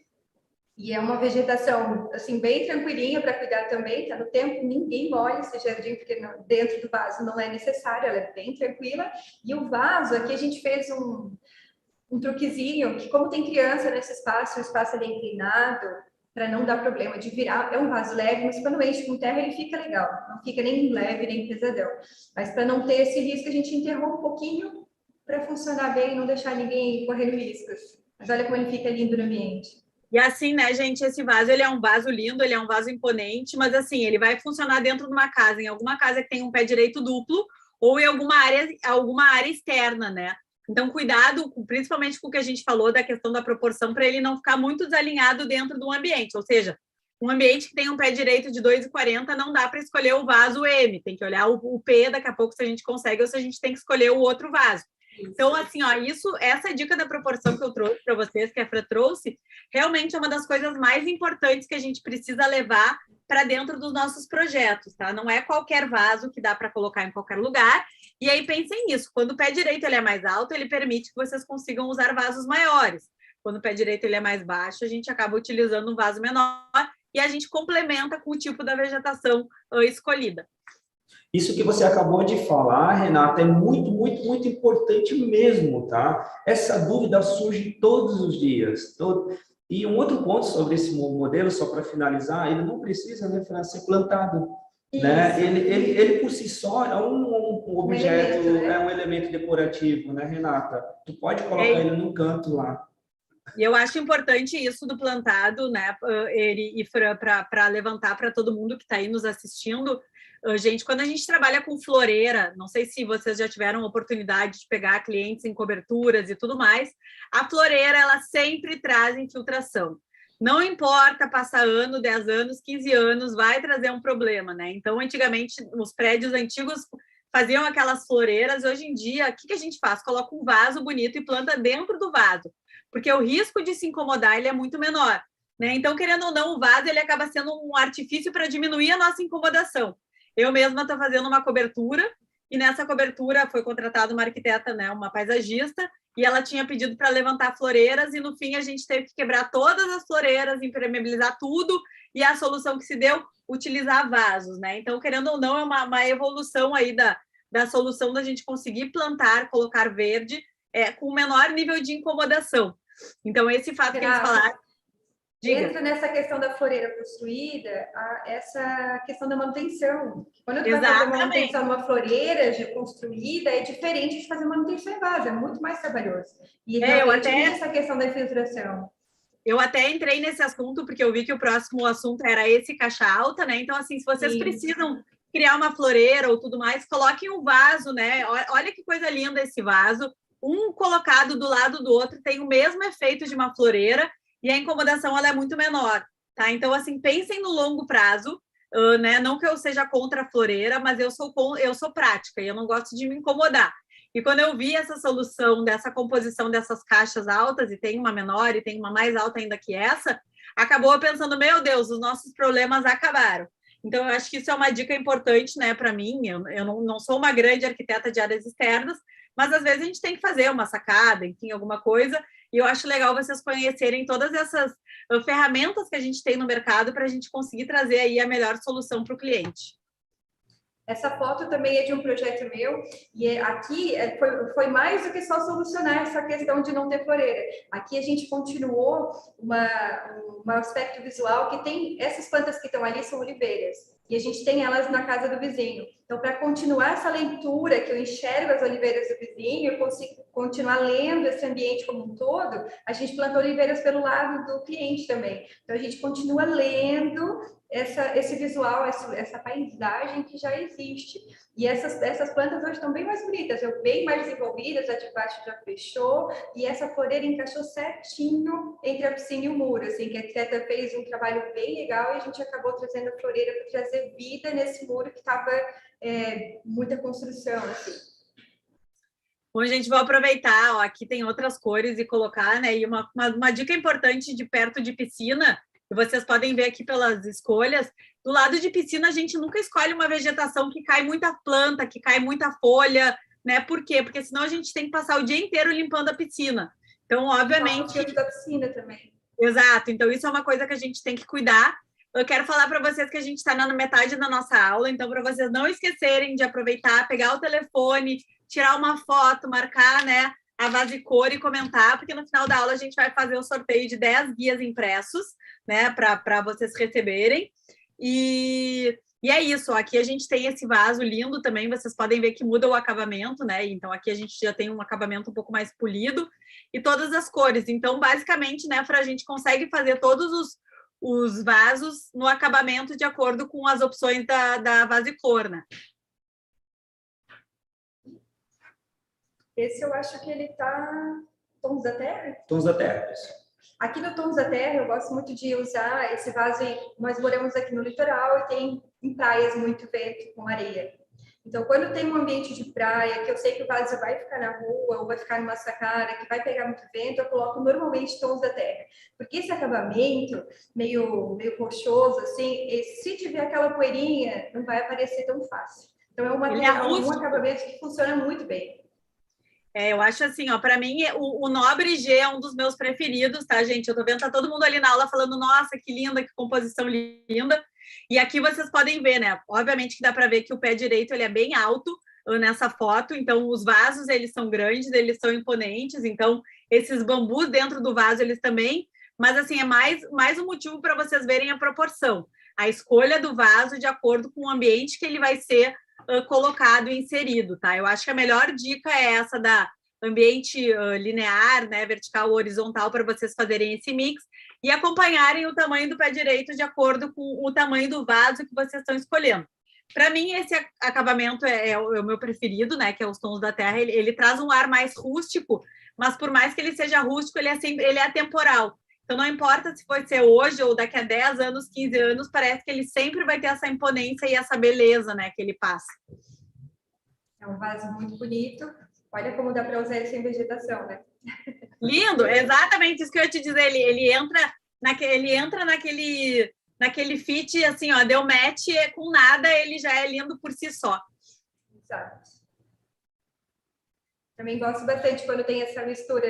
E é uma vegetação, assim, bem tranquilinha para cuidar também, tá no tempo, ninguém molha esse jardim, porque dentro do vaso não é necessário, ela é bem tranquila. E o vaso, aqui a gente fez um truquezinho, que como tem criança nesse espaço, o espaço é inclinado, para não dar problema de virar, é um vaso leve, mas quando enche com terra ele fica legal, não fica nem leve, nem pesadão. Mas para não ter esse risco, a gente enterrou um pouquinho para funcionar bem e não deixar ninguém correndo riscos. Mas olha como ele fica lindo no ambiente. E assim, né, gente, esse vaso, ele é um vaso lindo, ele é um vaso imponente, mas assim, ele vai funcionar dentro de uma casa, em alguma casa que tem um pé direito duplo, ou em alguma área externa, né? Então, cuidado, principalmente com o que a gente falou da questão da proporção, para ele não ficar muito desalinhado dentro do ambiente. Ou seja, um ambiente que tem um pé direito de 2,40, não dá para escolher o vaso M, tem que olhar o P daqui a pouco se a gente consegue ou se a gente tem que escolher o outro vaso. Então, assim, ó, essa dica da proporção que eu trouxe para vocês, que a Fra trouxe, realmente é uma das coisas mais importantes que a gente precisa levar para dentro dos nossos projetos, tá? Não é qualquer vaso que dá para colocar em qualquer lugar. E aí pensem nisso, quando o pé direito ele é mais alto, ele permite que vocês consigam usar vasos maiores. Quando o pé direito ele é mais baixo, a gente acaba utilizando um vaso menor e a gente complementa com o tipo da vegetação escolhida. Isso que você acabou de falar, Renata, é muito, muito, muito importante mesmo, tá? Essa dúvida surge todos os dias. E um outro ponto sobre esse modelo, só para finalizar, ele não precisa, né, ser plantado. Né? Ele por si só é um objeto, elemento, né? É um elemento decorativo, né, Renata? Tu pode colocar ele num canto lá. E eu acho importante isso do plantado, né, e para levantar para todo mundo que está aí nos assistindo. Gente, quando a gente trabalha com floreira, não sei se vocês já tiveram oportunidade de pegar clientes em coberturas e tudo mais, a floreira, ela sempre traz infiltração. Não importa passar ano, 10 anos, 15 anos, vai trazer um problema, né? Então, antigamente, os prédios antigos faziam aquelas floreiras. Hoje em dia, o que a gente faz? Coloca um vaso bonito e planta dentro do vaso, porque o risco de se incomodar ele é muito menor, né? Então, querendo ou não, o vaso ele acaba sendo um artifício para diminuir a nossa incomodação. Eu mesma estou fazendo uma cobertura e nessa cobertura foi contratada uma arquiteta, né, uma paisagista, e ela tinha pedido para levantar floreiras e no fim a gente teve que quebrar todas as floreiras, impermeabilizar tudo e a solução que se deu, utilizar vasos, né? Então, querendo ou não, é uma evolução aí da solução da gente conseguir plantar, colocar verde com o menor nível de incomodação. Então, esse fato que eles falaram... Entra nessa questão da floreira construída, essa questão da manutenção. Quando eu estou fazendo manutenção numa floreira já construída, é diferente de fazer manutenção em vaso, é muito mais trabalhoso. E eu até essa questão da infiltração. Eu até entrei nesse assunto, porque eu vi que o próximo assunto era esse caixa alta, né? Então, assim, se vocês precisam criar uma floreira ou tudo mais, coloquem um vaso, né? Olha que coisa linda esse vaso. Um colocado do lado do outro tem o mesmo efeito de uma floreira, e a incomodação ela é muito menor, tá? Então, assim, pensem no longo prazo, né? Não que eu seja contra a floreira, mas eu sou prática e eu não gosto de me incomodar. E quando eu vi essa solução dessa composição dessas caixas altas, e tem uma menor e tem uma mais alta ainda que essa, acabou pensando, meu Deus, os nossos problemas acabaram. Então, eu acho que isso é uma dica importante, né, para mim. Eu não sou uma grande arquiteta de áreas externas, mas às vezes a gente tem que fazer uma sacada, enfim, alguma coisa. E eu acho legal vocês conhecerem todas essas ferramentas que a gente tem no mercado para a gente conseguir trazer aí a melhor solução para o cliente. Essa foto também é de um projeto meu, e aqui foi mais do que só solucionar essa questão de não ter floreira. Aqui a gente continuou um aspecto visual que tem, essas plantas que estão ali são oliveiras, e a gente tem elas na casa do vizinho. Então, para continuar essa leitura, que eu enxergo as oliveiras do vizinho, eu consigo continuar lendo esse ambiente como um todo, a gente planta oliveiras pelo lado do cliente também. Então, a gente continua lendo esse visual, essa paisagem que já existe. E essas plantas hoje estão bem mais bonitas, bem mais desenvolvidas, a de baixo já fechou, e essa floreira encaixou certinho entre a piscina e o muro, assim, que a arquiteta fez um trabalho bem legal e a gente acabou trazendo a floreira para trazer vida nesse muro que estava muita construção, assim. Bom, gente, vou aproveitar, ó, aqui tem outras cores e colocar, né, e uma dica importante de perto de piscina, que vocês podem ver aqui pelas escolhas, do lado de piscina a gente nunca escolhe uma vegetação que cai muita planta, que cai muita folha, né, por quê? Porque senão a gente tem que passar o dia inteiro limpando a piscina. Então, obviamente... O da piscina também. Exato, então isso é uma coisa que a gente tem que cuidar. Eu quero falar para vocês que a gente está na metade da nossa aula, então para vocês não esquecerem de aproveitar, pegar o telefone, tirar uma foto, marcar, né, a Vasicor e comentar, porque no final da aula a gente vai fazer o sorteio de 10 guias impressos, né, para vocês receberem. E é isso, aqui a gente tem esse vaso lindo também, vocês podem ver que muda o acabamento, né? Então aqui a gente já tem um acabamento um pouco mais polido e todas as cores. Então, basicamente, né, a gente consegue fazer todos os vasos no acabamento de acordo com as opções da Vasicor, né? Esse eu acho que ele tá Tons da Terra? Tons da Terra. Aqui no Tons da Terra eu gosto muito de usar esse vaso. Nós moramos aqui no litoral e tem em praias muito vento com areia. Então, quando tem um ambiente de praia, que eu sei que o vaso vai ficar na rua ou vai ficar numa sacada, que vai pegar muito vento, eu coloco normalmente Tons da Terra. Porque esse acabamento meio rochoso, assim, se tiver aquela poeirinha, não vai aparecer tão fácil. Então, é um acabamento que funciona muito bem. Eu acho assim, ó, para mim o Nobre G é um dos meus preferidos, tá, gente? Eu tô vendo, tá todo mundo ali na aula falando, nossa, que linda, que composição linda. E aqui vocês podem ver, né? Obviamente que dá para ver que o pé direito ele é bem alto nessa foto, então os vasos eles são grandes, eles são imponentes, então esses bambus dentro do vaso eles também, mas assim é mais um motivo para vocês verem a proporção, a escolha do vaso de acordo com o ambiente que ele vai ser colocado e inserido, tá? Eu acho que a melhor dica é essa da ambiente linear, né, vertical ou horizontal, para vocês fazerem esse mix e acompanharem o tamanho do pé direito de acordo com o tamanho do vaso que vocês estão escolhendo. Para mim, esse acabamento é o meu preferido, né, que é os Tons da Terra. Ele traz um ar mais rústico, mas por mais que ele seja rústico, ele é atemporal. Então, não importa se vai ser hoje ou daqui a 10 anos, 15 anos, parece que ele sempre vai ter essa imponência e essa beleza, né, que ele passa. É um vaso muito bonito. Olha como dá para usar ele sem vegetação, né? Lindo, exatamente isso que eu ia te dizer. Ele entra naquele fit, assim, ó, deu match com nada, ele já é lindo por si só. Exato. Também gosto bastante quando tem essa mistura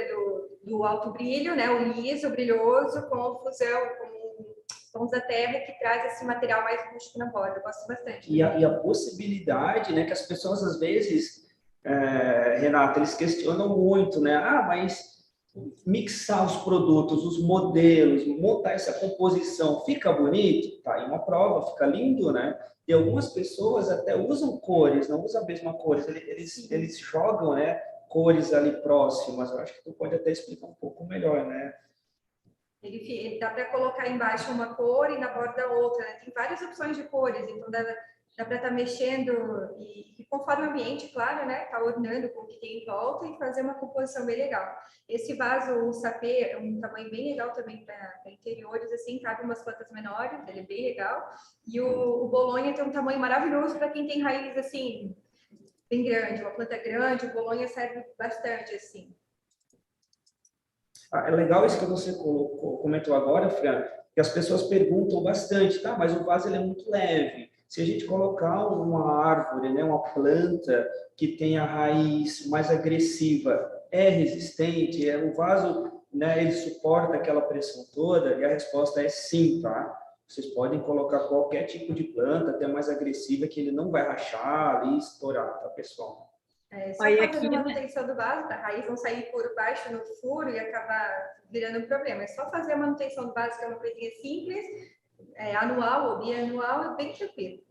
do alto brilho, né? O liso, o brilhoso, com fusão, com Tons da Terra, que traz esse material mais rústico na borda. Eu gosto bastante. E a possibilidade, né, que as pessoas às vezes, Renata, eles questionam muito, né? Ah, mas mixar os produtos, os modelos, montar essa composição, fica bonito? Tá aí uma prova, fica lindo, né? E algumas pessoas até usam cores, não usam a mesma cor, eles jogam, né, cores ali próximas. Eu acho que tu pode até explicar um pouco melhor, né? Ele dá para colocar embaixo uma cor e na borda outra, né? Tem várias opções de cores, então dá para estar mexendo e conforme o ambiente, claro, né? Tá ornando com o que tem em volta e fazer uma composição bem legal. Esse vaso, o sapê, é um tamanho bem legal também para interiores, assim, cabe umas plantas menores, ele é bem legal. E o Bolonha tem um tamanho maravilhoso para quem tem raízes, assim, bem grande, uma planta grande, o bolonha serve bastante, assim. É legal isso que você comentou agora, Fran, que as pessoas perguntam bastante, tá? Mas o vaso ele é muito leve. Se a gente colocar uma árvore, né, uma planta que tem a raiz mais agressiva, é resistente, o vaso, né, ele suporta aquela pressão toda? E a resposta é sim, tá? Vocês podem colocar qualquer tipo de planta, até mais agressiva, que ele não vai rachar e estourar, tá, pessoal? Só fazer a manutenção do vaso, da raiz não sair por baixo no furo e acabar virando um problema. É só fazer a manutenção do vaso, que é uma coisinha simples, anual ou bianual, é bem tranquilo.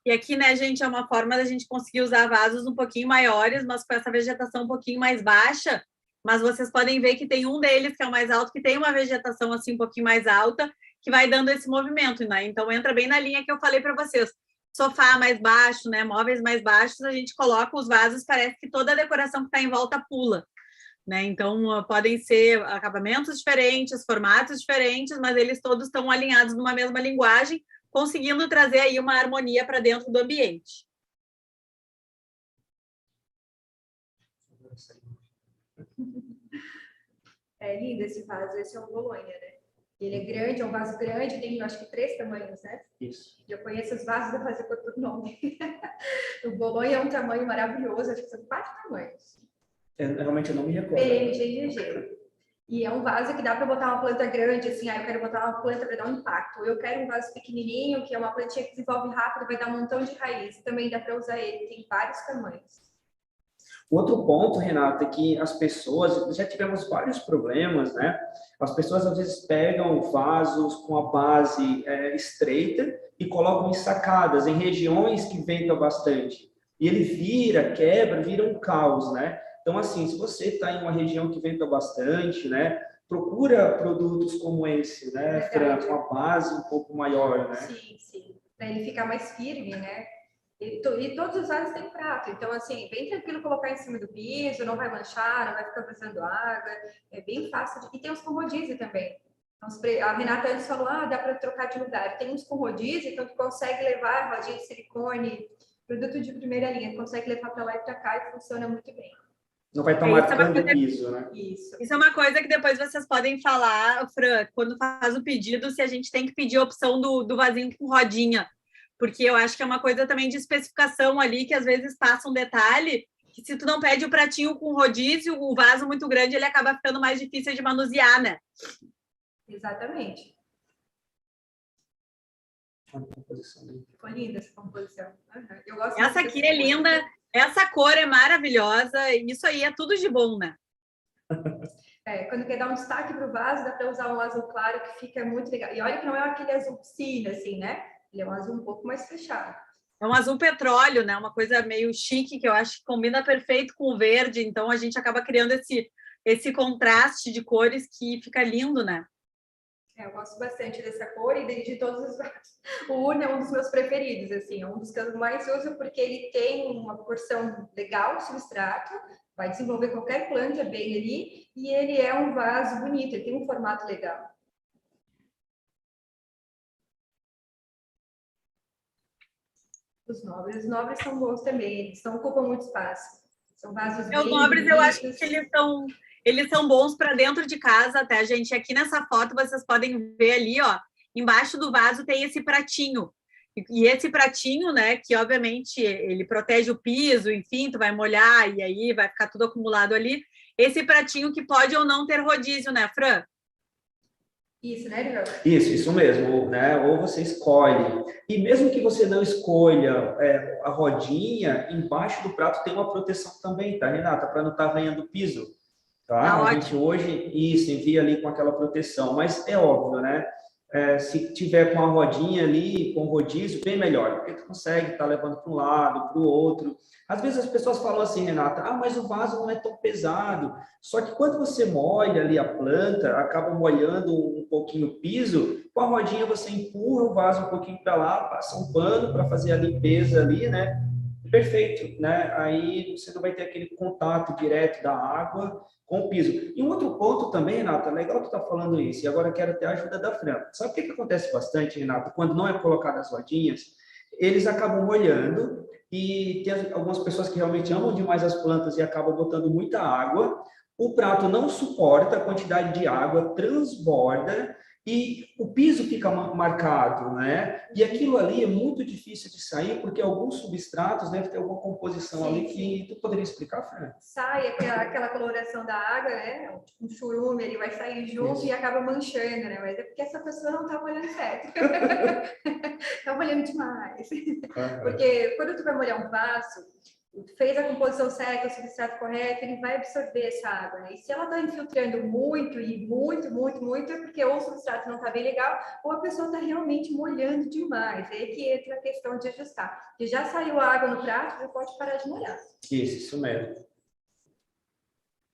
E aqui, né, gente, é uma forma da gente conseguir usar vasos um pouquinho maiores, mas com essa vegetação um pouquinho mais baixa. Mas vocês podem ver que tem um deles, que é o mais alto, que tem uma vegetação assim um pouquinho mais alta, que vai dando esse movimento, né? Então entra bem na linha que eu falei para vocês. Sofá mais baixo, né? Móveis mais baixos, a gente coloca os vasos, parece que toda a decoração que está em volta pula, né? Então podem ser acabamentos diferentes, formatos diferentes, mas eles todos estão alinhados numa mesma linguagem, conseguindo trazer aí uma harmonia para dentro do ambiente. É lindo esse vaso, esse é um bolonha, né? Ele é grande, é um vaso grande, tem acho que 3 tamanhos, né? Isso. Eu conheço os vasos da Vazicor por nome. O bolonha é um tamanho maravilhoso, acho que são 4 tamanhos. Realmente eu não me recordo. PMGGG. E é um vaso que dá para botar uma planta grande, assim, eu quero botar uma planta para dar um impacto. Eu quero um vaso pequenininho, que é uma plantinha que desenvolve rápido, vai dar um montão de raiz. Também dá para usar ele, tem vários tamanhos. Outro ponto, Renata, é que as pessoas, já tivemos vários problemas, né? As pessoas às vezes pegam vasos com a base estreita e colocam em sacadas, em regiões que ventam bastante. E ele quebra, vira um caos, né? Então, assim, se você está em uma região que venta bastante, né? Procura produtos como esse, né, Fran, com a base um pouco maior, né? Sim, sim. Para ele ficar mais firme, né? E todos os vasos têm prato, então, assim, bem tranquilo colocar em cima do piso, não vai manchar, não vai ficar vazando água, é bem fácil. E tem os com rodízio também. Então, a Renata antes falou, dá para trocar de lugar. Tem uns com rodízio, então tu consegue levar rodinha de silicone, produto de primeira linha, consegue levar para lá e para cá e funciona muito bem. Não vai estar marcando o piso, né? Isso é uma coisa que depois vocês podem falar, Fran, quando faz o pedido, se a gente tem que pedir a opção do vasinho com rodinha. Porque eu acho que é uma coisa também de especificação ali, que às vezes passa um detalhe, que se tu não pede o pratinho com rodízio, o vaso muito grande, ele acaba ficando mais difícil de manusear, né? Exatamente. Ficou linda essa composição. Eu gosto essa aqui é linda, essa cor é maravilhosa, isso aí é tudo de bom, né? Quando quer dar um destaque para o vaso, dá para usar um azul claro que fica muito legal. E olha que não é aquele azul piscina, assim, né? Ele é um azul um pouco mais fechado. É um azul petróleo, né? Uma coisa meio chique, que eu acho que combina perfeito com o verde. Então, a gente acaba criando esse contraste de cores que fica lindo, né? Eu gosto bastante dessa cor e de todos os vasos. O urna é um dos meus preferidos, assim. É um dos que eu mais uso porque ele tem uma porção legal de substrato, vai desenvolver qualquer planta bem ali, e ele é um vaso bonito, ele tem um formato legal. Os nobres são bons também, eles não ocupam muito espaço. São vasos bem Os nobres, bonitos. eu acho que eles são bons para dentro de casa, tá, gente? Aqui nessa foto vocês podem ver ali, ó, embaixo do vaso tem esse pratinho. E esse pratinho, né, que obviamente ele protege o piso, enfim, tu vai molhar e aí vai ficar tudo acumulado ali. Esse pratinho que pode ou não ter rodízio, né, Fran? Isso, né, Diogo? Isso mesmo, né? Ou você escolhe. E mesmo que você não escolha a rodinha, embaixo do prato tem uma proteção também, tá, Renata? Para não estar arranhando o piso, tá? A gente hoje, envia ali com aquela proteção. Mas é óbvio, né? Se tiver com a rodinha ali, com rodízio, bem melhor, porque tu consegue estar levando para um lado, para o outro. Às vezes as pessoas falam assim, Renata, mas o vaso não é tão pesado. Só que quando você molha ali a planta, acaba molhando um pouquinho o piso, com a rodinha você empurra o vaso um pouquinho para lá, passa um pano para fazer a limpeza ali, né? Perfeito, né? Aí você não vai ter aquele contato direto da água com o piso. E um outro ponto também, Renata, legal tu estar falando isso, e agora eu quero ter a ajuda da Fran. Sabe o que acontece bastante, Renata? Quando não é colocado as rodinhas, eles acabam molhando, e tem algumas pessoas que realmente amam demais as plantas e acabam botando muita água. O prato não suporta a quantidade de água, transborda e o piso fica marcado, né? E aquilo ali é muito difícil de sair porque alguns substratos devem ter alguma composição ali que tu poderia explicar, Fran? Sai aquela coloração da água, né? Tipo um churume, ele vai sair junto Isso. E acaba manchando, né? Mas é porque essa pessoa não tá molhando certo. Tá molhando demais. Porque quando tu vai molhar um vaso, fez a composição certa, o substrato correto, ele vai absorver essa água, né? E se ela está infiltrando muito, é porque ou o substrato não está bem legal, ou a pessoa está realmente molhando demais. É aí que entra a questão de ajustar. Porque já saiu a água no prato, já pode parar de molhar. Isso mesmo.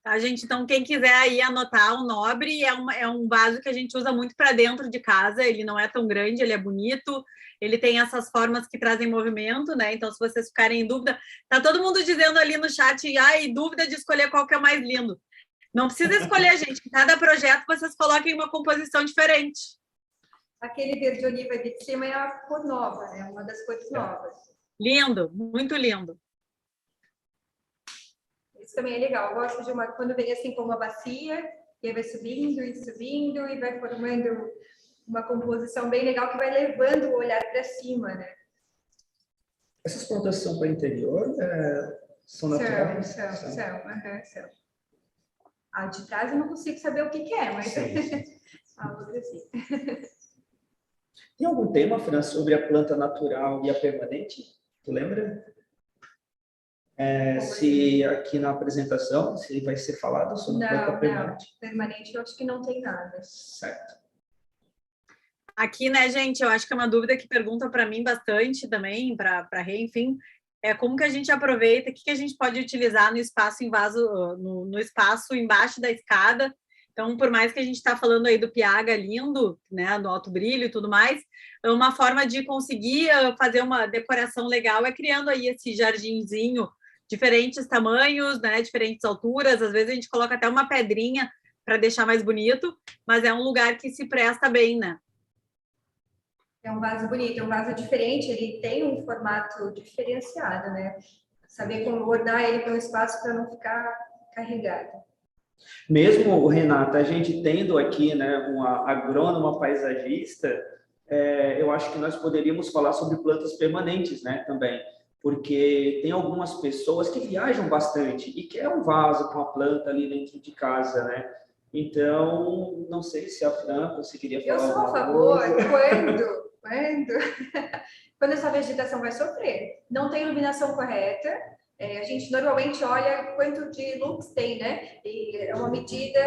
Tá, gente? Então, quem quiser aí anotar, o Nobre é um vaso que a gente usa muito para dentro de casa, ele não é tão grande, ele é bonito, ele tem essas formas que trazem movimento, né? Então, se vocês ficarem em dúvida, tá todo mundo dizendo ali no chat, ai, dúvida de escolher qual que é o mais lindo. Não precisa escolher, gente. Em cada projeto, vocês coloquem uma composição diferente. Aquele verde oliva ali de cima é a cor nova, né? Uma das cores novas. Lindo, muito lindo. Isso também é legal. Eu gosto de quando vem assim com uma bacia, e aí vai subindo e vai formando uma composição bem legal que vai levando o olhar para cima, né? Essas plantas são para interior? São naturais? São. A de trás eu não consigo saber o que é, mas a outra sim. Tem algum tema, Fran, sobre a planta natural e a permanente? Tu lembra? Se aqui na apresentação, se vai ser falado sobre planta permanente. Não, permanente eu acho que não tem nada. Certo. Aqui, né, gente, eu acho que é uma dúvida que pergunta para mim bastante também, para Rê, enfim, é como que a gente aproveita, o que a gente pode utilizar no espaço em vaso, no espaço embaixo da escada. Então, por mais que a gente está falando aí do piaga lindo, né, do alto brilho e tudo mais, uma forma de conseguir fazer uma decoração legal é criando aí esse jardinzinho, diferentes tamanhos, né, diferentes alturas, às vezes a gente coloca até uma pedrinha para deixar mais bonito, mas é um lugar que se presta bem, né? É um vaso bonito, é um vaso diferente, ele tem um formato diferenciado, né? Saber como abordar ele para um espaço para não ficar carregado. Mesmo, Renata, a gente tendo aqui, né, uma agrônoma paisagista, eu acho que nós poderíamos falar sobre plantas permanentes, né, também, porque tem algumas pessoas que viajam bastante e quer um vaso com a planta ali dentro de casa, né? Então, não sei se a Fran conseguiria falar. Eu sou a favor, quando essa vegetação vai sofrer. Não tem iluminação correta, a gente normalmente olha quanto de lux tem, né? E é uma medida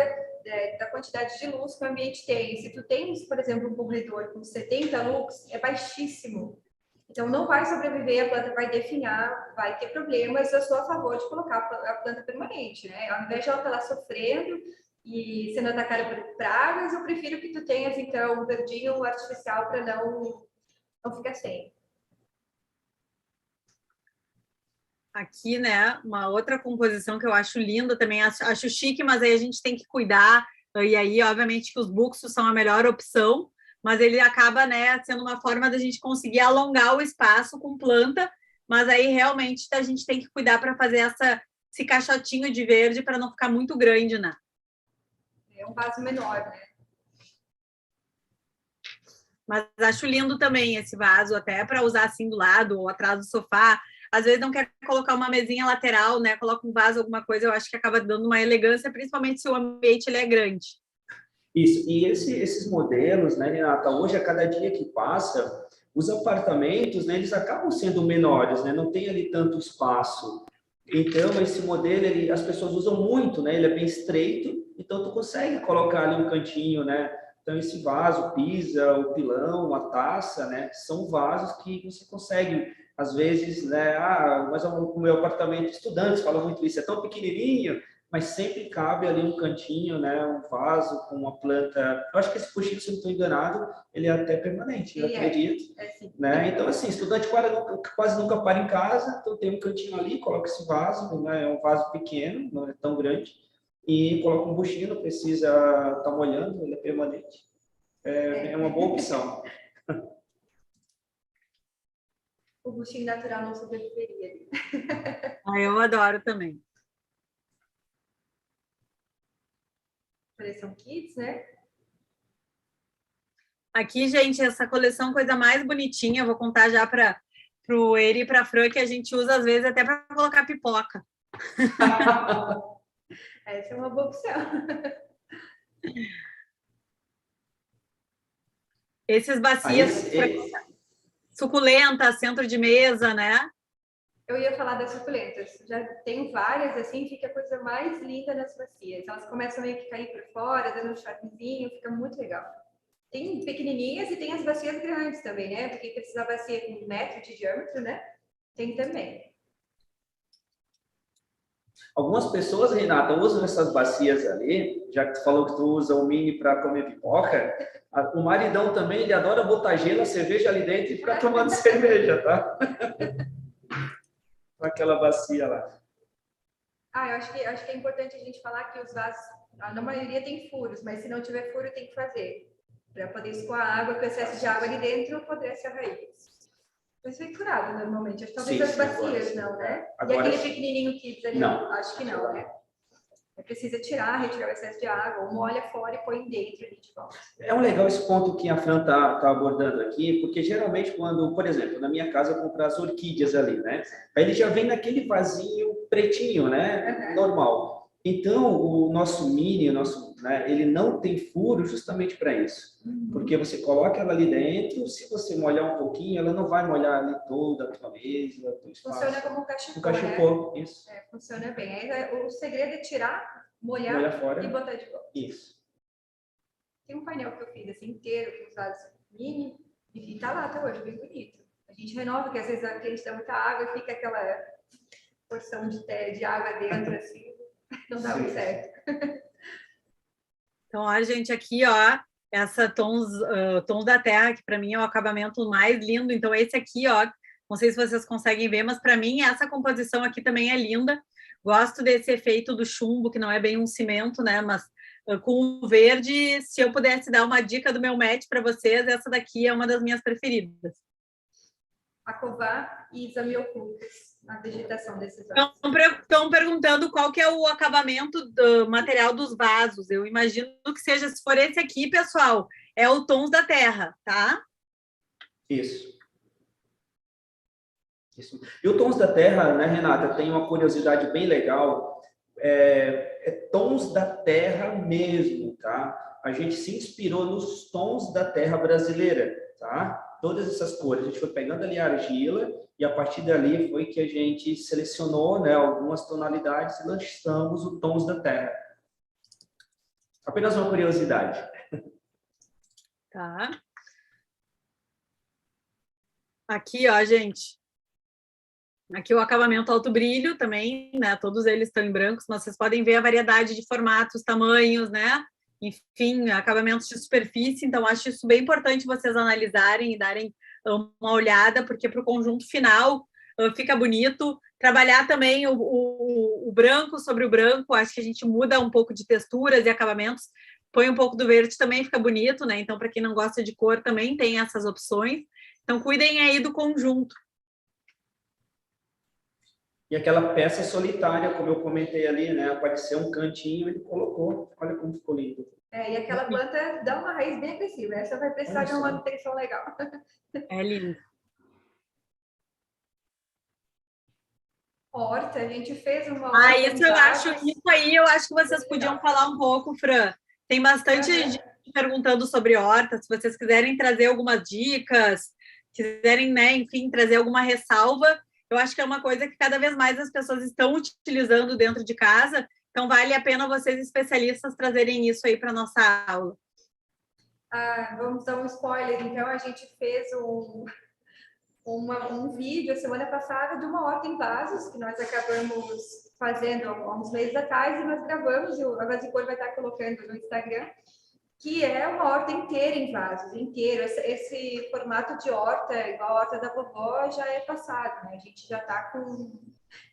da quantidade de luz que o ambiente tem. Se tu tens, por exemplo, um corredor com 70 lux, é baixíssimo. Então, não vai sobreviver, a planta vai definhar, vai ter problemas. Eu sou a favor de colocar a planta permanente, né? Ao invés de ela estar lá sofrendo e sendo atacada por pragas, eu prefiro que tu tenhas, então, um verdinho artificial para não ficar sem. Aqui, né, uma outra composição que eu acho linda também, acho chique, mas aí a gente tem que cuidar, e aí, obviamente, que os buxos são a melhor opção, mas ele acaba, né, sendo uma forma da gente conseguir alongar o espaço com planta, mas aí realmente a gente tem que cuidar para fazer esse caixotinho de verde para não ficar muito grande, né? É um vaso menor, né? Mas acho lindo também esse vaso, até para usar assim do lado ou atrás do sofá. Às vezes não quer colocar uma mesinha lateral, né? Coloca um vaso, alguma coisa, eu acho que acaba dando uma elegância, principalmente se o ambiente ele é grande. Isso, e esses modelos, né, Renata, hoje, a cada dia que passa, os apartamentos, né, eles acabam sendo menores, né? Não tem ali tanto espaço. Então, esse modelo, as pessoas usam muito, né? Ele é bem estreito, então tu consegue colocar ali um cantinho, né? Então, esse vaso, o pisa, o pilão, a taça, né? São vasos que você consegue, às vezes, né? Mas o meu apartamento, estudantes falam muito isso, é tão pequenininho, mas sempre cabe ali um cantinho, né? Um vaso com uma planta. Eu acho que esse puxinho, se eu não estou enganado, ele é até permanente, eu acredito. Né? Então, assim, estudante quase nunca para em casa, então tem um cantinho ali, coloca esse vaso, né? É um vaso pequeno, não é tão grande, e coloca um buchinho, não precisa estar molhando, ele é permanente. É uma boa opção. o gostinho natural não sobreviveria. Ah, eu adoro também. Coleção Kids, né? Aqui, gente, essa coleção, coisa mais bonitinha, eu vou contar já para o Eri e para a Fran, que a gente usa às vezes até para colocar pipoca. Essa é uma boa opção. Esses bacias suculentas, centro de mesa, né? Eu ia falar das suculentas. Já tenho várias, assim, fica a coisa mais linda nas bacias. Elas começam meio que cair por fora, dando um charmezinho, fica muito legal. Tem pequenininhas e tem as bacias grandes também, né? Porque precisa bacia com 1 metro de diâmetro, né? Tem também. Algumas pessoas, Renata, usam essas bacias ali, já que tu falou que tu usa o mini para comer pipoca, o maridão também, ele adora botar gelo, a cerveja ali dentro e ficar tomando cerveja, tá? Com aquela bacia lá. Eu acho que é importante a gente falar que os vasos, na maioria tem furos, mas se não tiver furo tem que fazer, para poder escoar a água, com o excesso de água ali dentro apodrece a raiz. Mas foi curado normalmente, acho que talvez as bacias não, né? Agora, e aquele pequenininho Kids ali, não. Acho que não, né? Precisa retirar o excesso de água, ou molha fora e põe dentro ali de volta. É um legal esse ponto que a Fran tá abordando aqui, porque geralmente quando, por exemplo, na minha casa eu compro as orquídeas ali, né? Aí ele já vem naquele vasinho pretinho, né? Normal. Então, o nosso mini, né, ele não tem furo justamente para isso. Porque você coloca ela ali dentro, se você molhar um pouquinho, ela não vai molhar ali toda a tua mesa, teu espaço. Funciona como um cachepô, né? Isso. Funciona bem. Aí, o segredo é tirar, molhar fora, e botar de volta. Isso. Tem um painel que eu fiz assim inteiro, com os vasos mini, e tá lá até hoje, bem bonito. A gente renova, porque às vezes a gente dá muita água e fica aquela porção de água dentro, assim, não dá muito certo. Então, a gente aqui, ó, essa tons da terra, que para mim é o acabamento mais lindo. Então, esse aqui, ó, não sei se vocês conseguem ver, mas para mim essa composição aqui também é linda. Gosto desse efeito do chumbo, que não é bem um cimento, né, mas com o verde, se eu pudesse dar uma dica do meu match para vocês, essa daqui é uma das minhas preferidas. Acová e Zamioculcas, a vegetação desses vasos. Estão perguntando qual que é o acabamento do material dos vasos. Eu imagino que seja, se for esse aqui, pessoal, é o Tons da Terra, tá? Isso. E o Tons da Terra, né, Renata, tem uma curiosidade bem legal. É Tons da Terra mesmo, tá? A gente se inspirou nos tons da terra brasileira, tá? Todas essas cores, a gente foi pegando ali a argila e a partir dali foi que a gente selecionou, né, algumas tonalidades e lançamos o Tons da Terra. Apenas uma curiosidade. Tá. Aqui, ó, gente. Aqui o acabamento alto brilho também, né? Todos eles estão em brancos, mas vocês podem ver a variedade de formatos, tamanhos, né? Enfim, acabamentos de superfície. Então, acho isso bem importante vocês analisarem e darem uma olhada, porque para o conjunto final fica bonito. Trabalhar também o branco sobre o branco, acho que a gente muda um pouco de texturas e acabamentos. Põe um pouco do verde também fica bonito, né? Então, para quem não gosta de cor, também tem essas opções. Então, cuidem aí do conjunto. E aquela peça solitária, como eu comentei ali, né? Apareceu um cantinho, ele colocou. Olha como ficou lindo. E aquela planta dá uma raiz bem agressiva. Essa vai precisar de uma manutenção legal. É lindo. Horta, a gente fez uma horta. Isso aí eu acho que vocês podiam falar um pouco, Fran. Tem bastante gente perguntando sobre horta. Se vocês quiserem trazer algumas dicas, quiserem, né, enfim, trazer alguma ressalva, eu acho que é uma coisa que cada vez mais as pessoas estão utilizando dentro de casa, então vale a pena vocês, especialistas, trazerem isso aí para a nossa aula. Vamos dar um spoiler, então a gente fez um vídeo a semana passada de uma horta em vasos, que nós acabamos fazendo há uns meses atrás, e nós gravamos, e a Vasicor vai estar colocando no Instagram, que é uma horta inteira em vasos, inteiro. Esse formato de horta, igual a horta da vovó, já é passado, né? A gente já está com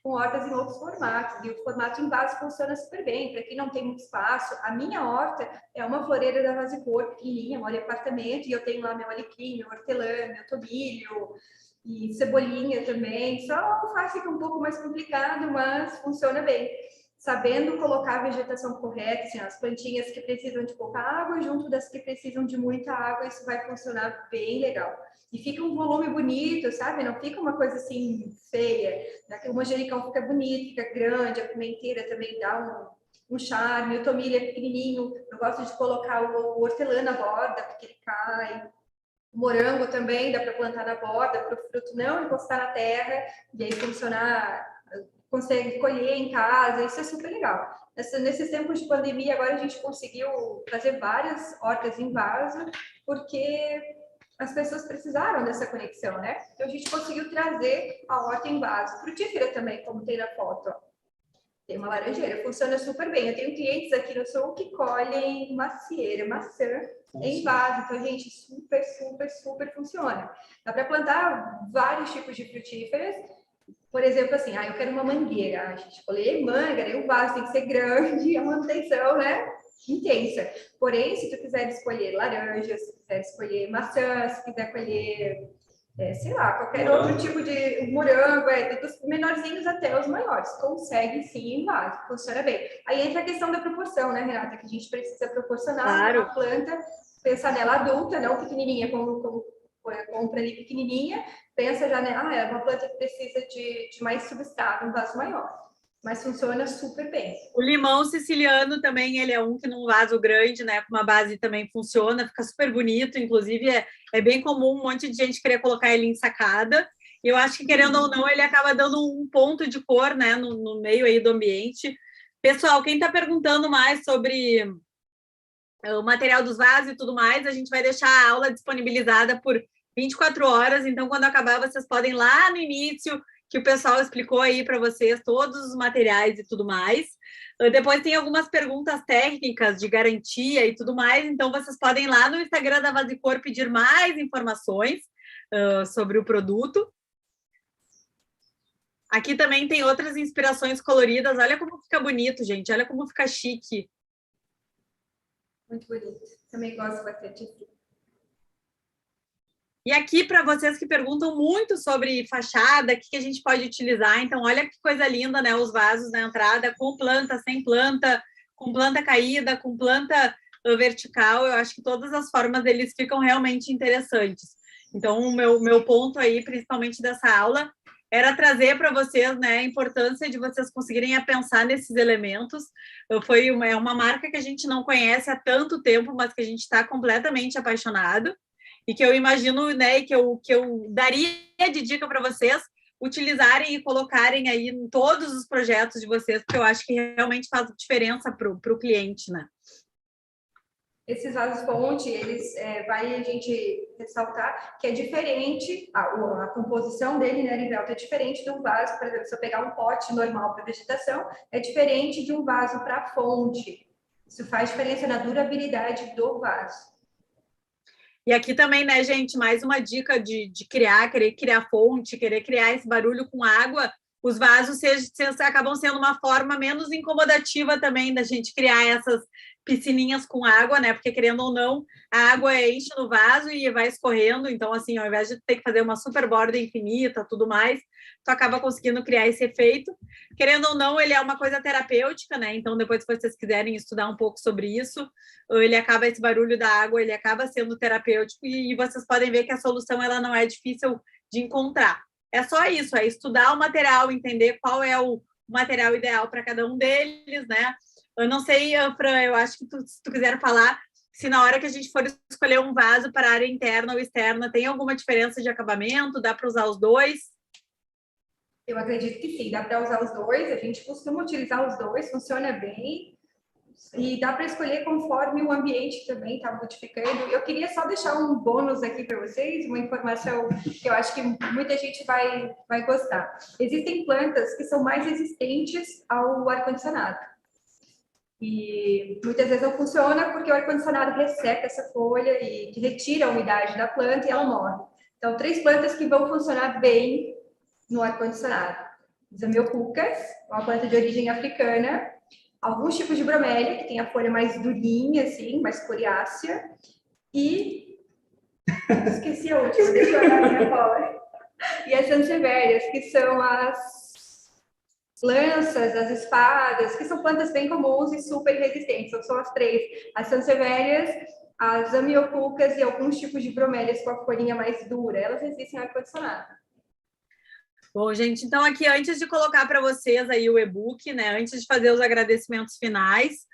hortas em outros formatos, e o formato em vaso funciona super bem. Para quem não tem muito espaço, a minha horta é uma floreira da Vasicor, pequenininha, moro em apartamento, e eu tenho lá meu alecrim, meu hortelã, meu tomilho, e cebolinha também. Só a alface que é um pouco mais complicado, mas funciona bem. Sabendo colocar a vegetação correta, assim, as plantinhas que precisam de pouca água junto das que precisam de muita água, isso vai funcionar bem legal. E fica um volume bonito, sabe? Não fica uma coisa assim feia. O manjericão fica bonito, fica grande, a pimenteira também dá um charme. O tomilho é pequenininho, eu gosto de colocar o hortelã na borda, porque ele cai. O morango também dá para plantar na borda, para o fruto não encostar na terra, e aí funcionar, consegue colher em casa, isso é super legal. Nesses tempos de pandemia, agora a gente conseguiu trazer várias hortas em vaso, porque as pessoas precisaram dessa conexão, né? Então a gente conseguiu trazer a horta em vaso. Frutífera também, como tem na foto, ó. Tem uma laranjeira, funciona super bem. Eu tenho clientes aqui no sul que colhem macieira, maçã em vaso. Então, gente, super, super, super funciona. Dá para plantar vários tipos de frutíferas. Por exemplo, assim, eu quero uma mangueira. A gente escolher manga, né? O vaso tem que ser grande, a manutenção, né? Intensa. Porém, se tu quiser escolher laranja, se quiser escolher maçã, se quiser colher sei lá, qualquer outro tipo de morango, dos menorzinhos até os maiores. Consegue sim em vaso, funciona bem. Aí entra a questão da proporção, né, Renata? Que a gente precisa proporcionar a planta, pensar nela adulta, não pequenininha, como compra ali pequenininha, pensa já, né, é uma planta que precisa de mais substrato, um vaso maior. Mas funciona super bem. O limão siciliano também, ele é um que num vaso grande, né, com uma base também funciona, fica super bonito, inclusive é bem comum um monte de gente querer colocar ele em sacada, e eu acho que, querendo ou não, ele acaba dando um ponto de cor, né, no meio aí do ambiente. Pessoal, quem está perguntando mais sobre o material dos vasos e tudo mais, a gente vai deixar a aula disponibilizada por 24 horas, então quando acabar vocês podem ir lá no início, que o pessoal explicou aí para vocês todos os materiais e tudo mais. Depois tem algumas perguntas técnicas de garantia e tudo mais, então vocês podem ir lá no Instagram da Vasicor pedir mais informações sobre o produto. Aqui também tem outras inspirações coloridas, olha como fica bonito, gente, olha como fica chique. Muito bonito, também gosto bastante. E aqui, para vocês que perguntam muito sobre fachada, o que a gente pode utilizar, então olha que coisa linda, né? Os vasos na entrada, com planta, sem planta, com planta caída, com planta vertical, eu acho que todas as formas eles ficam realmente interessantes. Então, o meu ponto aí, principalmente dessa aula, era trazer para vocês, né, a importância de vocês conseguirem pensar nesses elementos. Foi uma marca que a gente não conhece há tanto tempo, mas que a gente está completamente apaixonado. E que eu imagino, né, que eu daria de dica para vocês utilizarem e colocarem aí em todos os projetos de vocês, porque eu acho que realmente faz diferença para o cliente, né? Esses vasos fonte, eles vale a gente ressaltar que é diferente, a composição dele, né, Erivelto, é diferente de um vaso, por exemplo, se eu pegar um pote normal para vegetação, é diferente de um vaso para fonte. Isso faz diferença na durabilidade do vaso. E aqui também, né, gente, mais uma dica de querer criar fonte, querer criar esse barulho com água. Os vasos acabam sendo uma forma menos incomodativa também da gente criar essas piscininhas com água, né? Porque, querendo ou não, a água enche no vaso e vai escorrendo. Então, assim, ao invés de ter que fazer uma super borda infinita, tudo mais, tu acaba conseguindo criar esse efeito. Querendo ou não, ele é uma coisa terapêutica, né? Então, depois, se vocês quiserem estudar um pouco sobre isso, esse barulho da água, ele acaba sendo terapêutico e vocês podem ver que a solução, ela não é difícil de encontrar. É só isso, é estudar o material, entender qual é o material ideal para cada um deles, né? Eu não sei, Fran, eu acho que se tu quiser falar, se na hora que a gente for escolher um vaso para área interna ou externa, tem alguma diferença de acabamento? Dá para usar os dois? Eu acredito que sim, dá para usar os dois, a gente costuma utilizar os dois, funciona bem. E dá para escolher conforme o ambiente também está modificando. Eu queria só deixar um bônus aqui para vocês, uma informação que eu acho que muita gente vai gostar. Existem plantas que são mais resistentes ao ar-condicionado. E muitas vezes não funciona porque o ar-condicionado resseca essa folha e retira a umidade da planta e ela morre. Então, 3 plantas que vão funcionar bem no ar-condicionado. Zamioculcas, uma planta de origem africana, alguns tipos de bromélia, que tem a folha mais durinha, assim, mais coriácea, e esqueci a última, deixa eu olhar a minha cola. E as sansevérias, que são as lanças, as espadas, que são plantas bem comuns e super resistentes. Então, são as três. As sansevérias, as amioculcas e alguns tipos de bromélias com a folhinha mais dura. Elas resistem ao ar-condicionado. Bom, gente, então aqui, antes de colocar para vocês aí o e-book, né, antes de fazer os agradecimentos finais,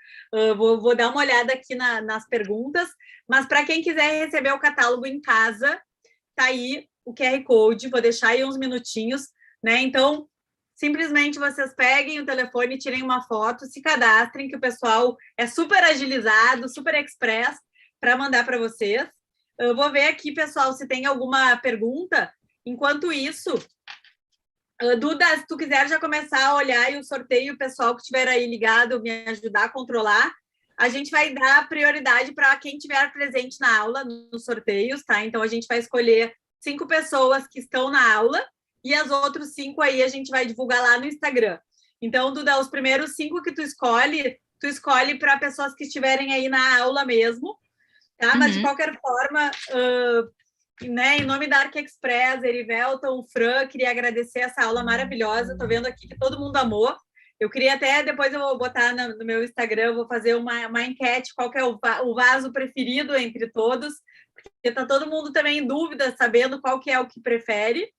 vou dar uma olhada aqui nas perguntas, mas para quem quiser receber o catálogo em casa, tá aí o QR Code, vou deixar aí uns minutinhos, né, então, simplesmente vocês peguem o telefone, tirem uma foto, se cadastrem, que o pessoal é super agilizado, super express, para mandar para vocês. Eu vou ver aqui, pessoal, se tem alguma pergunta. Enquanto isso, Duda, se tu quiser já começar a olhar e o sorteio, o pessoal que estiver aí ligado, me ajudar a controlar, a gente vai dar prioridade para quem estiver presente na aula, nos sorteios, tá? Então, a gente vai escolher 5 pessoas que estão na aula e as outras 5 aí a gente vai divulgar lá no Instagram. Então, Duda, os primeiros 5 que tu escolhe para pessoas que estiverem aí na aula mesmo, tá? Mas, de qualquer forma... né, em nome da ArcExpress, Erivelton, Fran, queria agradecer essa aula maravilhosa. Estou vendo aqui que todo mundo amou. Eu queria até, depois eu vou botar no meu Instagram, eu vou fazer uma enquete, qual que é o vaso preferido entre todos, porque está todo mundo também em dúvida, sabendo qual que é o que prefere.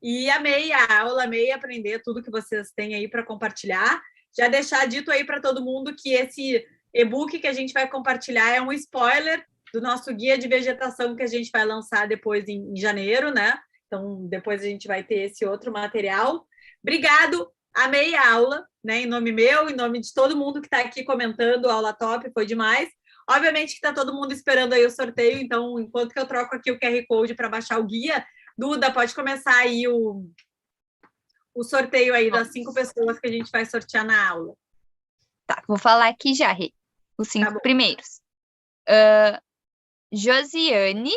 E amei a aula, amei aprender tudo que vocês têm aí para compartilhar. Já deixar dito aí para todo mundo que esse e-book que a gente vai compartilhar é um spoiler do nosso guia de vegetação que a gente vai lançar depois em janeiro, né? Então, depois a gente vai ter esse outro material. Obrigado, amei a aula, né? Em nome meu, em nome de todo mundo que está aqui comentando, aula top, foi demais. Obviamente que está todo mundo esperando aí o sorteio, então, enquanto que eu troco aqui o QR Code para baixar o guia, Duda, pode começar aí o sorteio aí das 5 pessoas que a gente vai sortear na aula. Tá, vou falar aqui já, Rê. Os 5 primeiros. Josiane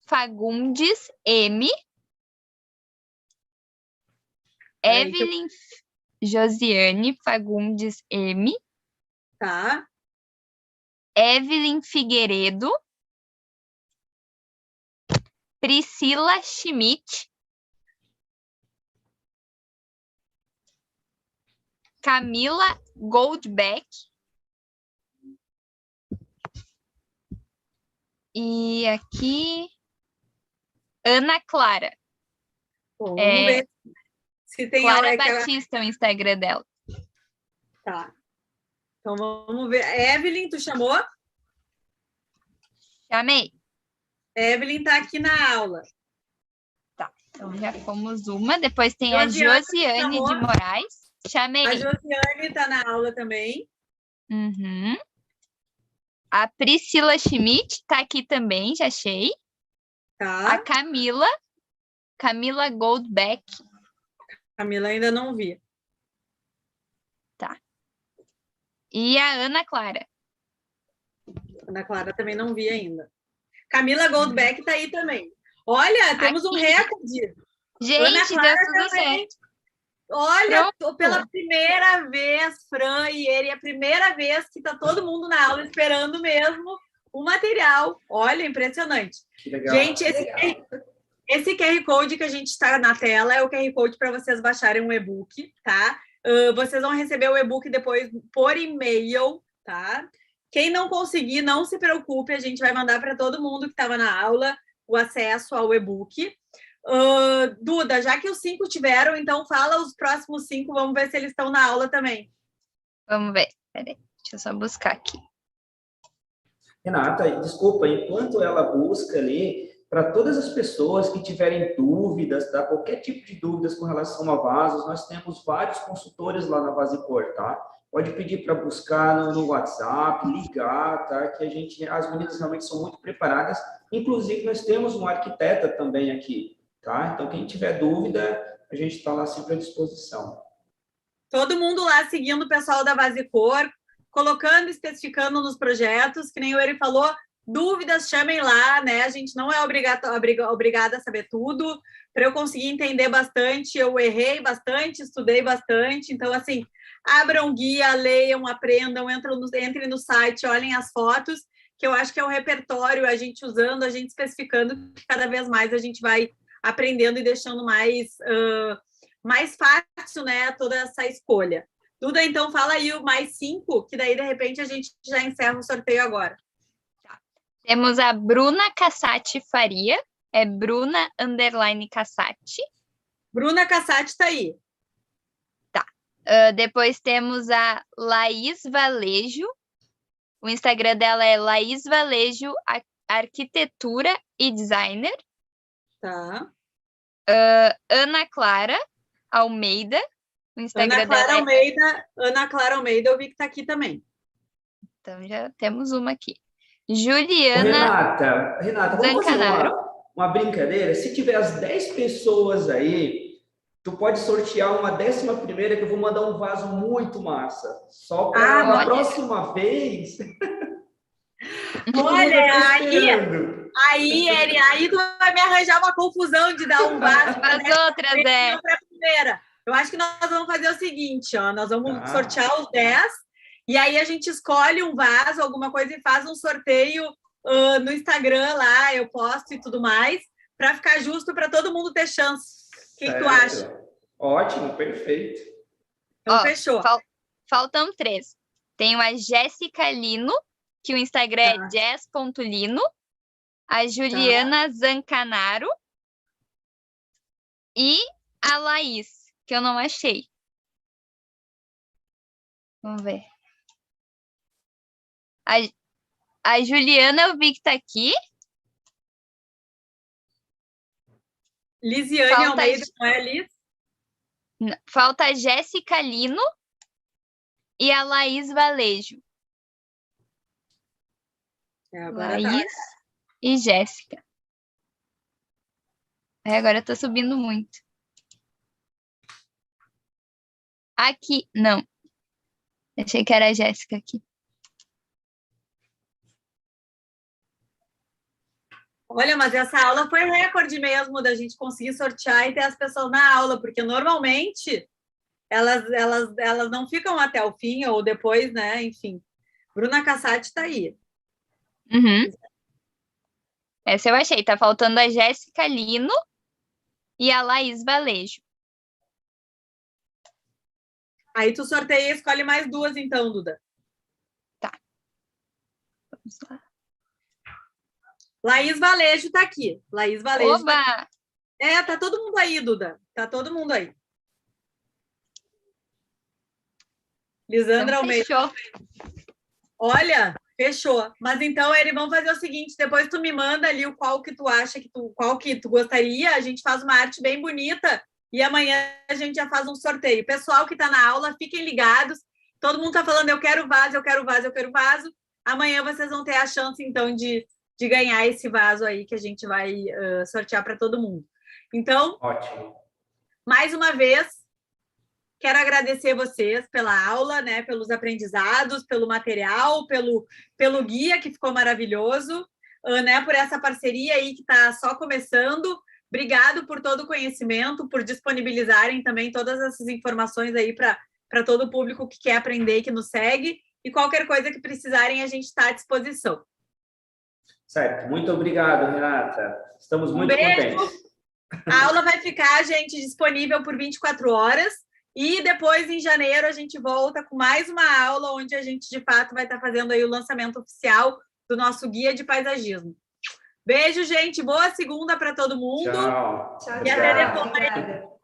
Fagundes M. Evelyn Josiane Fagundes M. Tá. Evelyn Figueiredo. Priscila Schmidt. Camila Goldbeck. E aqui, Ana Clara. Bom, vamos ver se tem Clara Batista, o Instagram dela. Tá. Então, vamos ver. Evelyn, tu chamou? Chamei. Evelyn está aqui na aula. Tá, então já fomos uma. Depois tem a Josiane de Moraes. Chamei. A Josiane está na aula também. Uhum. A Priscila Schmidt está aqui também, já achei. Tá. A Camila Goldbeck. Camila ainda não vi. Tá. E a Ana Clara. Ana Clara também não vi ainda. Camila Goldbeck está aí também. Olha, temos um recorde. Gente, deu tudo certo. Olha, pela primeira vez, Fran e ele, é a primeira vez que está todo mundo na aula esperando mesmo o material. Olha, impressionante. Que legal. Gente, esse QR Code que a gente está na tela é o QR Code para vocês baixarem um e-book, tá? Vocês vão receber o e-book depois por e-mail, tá? Quem não conseguir, não se preocupe, a gente vai mandar para todo mundo que estava na aula o acesso ao e-book. Duda, já que os 5 tiveram, então fala os próximos 5, vamos ver se eles estão na aula também. Vamos ver, peraí, deixa eu só buscar aqui. Renata, desculpa, enquanto ela busca ali, para todas as pessoas que tiverem dúvidas, tá? Qualquer tipo de dúvidas com relação a vasos, nós temos vários consultores lá na Vasicor, tá? Pode pedir para buscar no WhatsApp, ligar, tá? Que as meninas realmente são muito preparadas. Inclusive, nós temos um arquiteta também aqui, tá? Então, quem tiver dúvida, a gente está lá sempre à disposição. Todo mundo lá seguindo o pessoal da Vasicor, colocando, especificando nos projetos, que nem o Eri falou, dúvidas, chamem lá, né? A gente não é obrigada a saber tudo. Para eu conseguir entender bastante, eu errei bastante, estudei bastante. Então, assim, abram guia, leiam, aprendam, entrem no site, olhem as fotos, que eu acho que é um repertório, a gente usando, a gente especificando, que cada vez mais a gente vai aprendendo e deixando mais fácil, né, toda essa escolha. Duda, então fala aí o mais 5, que daí de repente a gente já encerra o sorteio agora. Temos a Bruna Cassati Faria, é Bruna_Cassati. Bruna Cassati tá aí. Depois temos a Laís Valejo. O Instagram dela é Laís Valejo Arquitetura e Designer. Tá. Ana Clara Almeida. O Instagram Ana Clara Almeida, eu vi que tá aqui também. Então já temos uma aqui. Ô, Juliana Renata, vamos fazer Zancanaro. uma brincadeira? Se tiver as 10 pessoas aí, tu pode sortear uma 11ª que eu vou mandar um vaso muito massa. Só para na próxima vez. Olha, aí tu vai me arranjar uma confusão de dar um vaso Para as outras, primeira. Eu acho que nós vamos fazer o seguinte, ó, nós vamos sortear os 10 e aí a gente escolhe um vaso, alguma coisa e faz um sorteio no Instagram lá, eu posto e tudo mais, para ficar justo para todo mundo ter chance. O que tu acha? Ótimo, perfeito. Então, fechou. Faltam 3. Tenho a Jéssica Lino, que o Instagram é jess.lino, a Juliana Zancanaro e a Laís, que eu não achei. Vamos ver. A Juliana eu vi que tá aqui. Lisiane Almeida, não é, Liz? Falta a Jéssica Lino e a Laís Valejo. Laís e Jéssica. Agora tá subindo muito. Aqui, não. Achei que era a Jéssica aqui. Olha, mas essa aula foi recorde mesmo da gente conseguir sortear e ter as pessoas na aula, porque normalmente elas não ficam até o fim ou depois, né? Enfim. Bruna Cassati tá aí. Uhum. Essa eu achei. Tá faltando a Jéssica Lino e a Laís Valejo. Aí tu sorteia e escolhe mais 2, então, Duda. Tá. Vamos lá. Laís Valejo tá aqui. Laís Valejo. Oba! Tá... tá todo mundo aí, Duda. Tá todo mundo aí. Lisandra Almeida. Fechou. Olha, fechou. Mas então, Eri, vamos fazer o seguinte, depois tu me manda ali qual que tu acha, qual que tu gostaria, a gente faz uma arte bem bonita e amanhã a gente já faz um sorteio. Pessoal que está na aula, fiquem ligados. Todo mundo está falando, eu quero vaso, eu quero vaso, eu quero vaso. Amanhã vocês vão ter a chance, então, de ganhar esse vaso aí que a gente vai sortear para todo mundo. Então, ótimo. Mais uma vez, quero agradecer vocês pela aula, né, pelos aprendizados, pelo material, pelo guia que ficou maravilhoso, né, por essa parceria aí que está só começando. Obrigado por todo o conhecimento, por disponibilizarem também todas essas informações aí para todo o público que quer aprender e que nos segue. E qualquer coisa que precisarem, a gente está à disposição. Certo. Muito obrigado, Renata. Estamos muito contentes. A aula vai ficar, gente, disponível por 24 horas. E depois, em janeiro, a gente volta com mais uma aula onde a gente, de fato, vai estar fazendo aí o lançamento oficial do nosso guia de paisagismo. Beijo, gente. Boa segunda para todo mundo. Tchau. E até depois.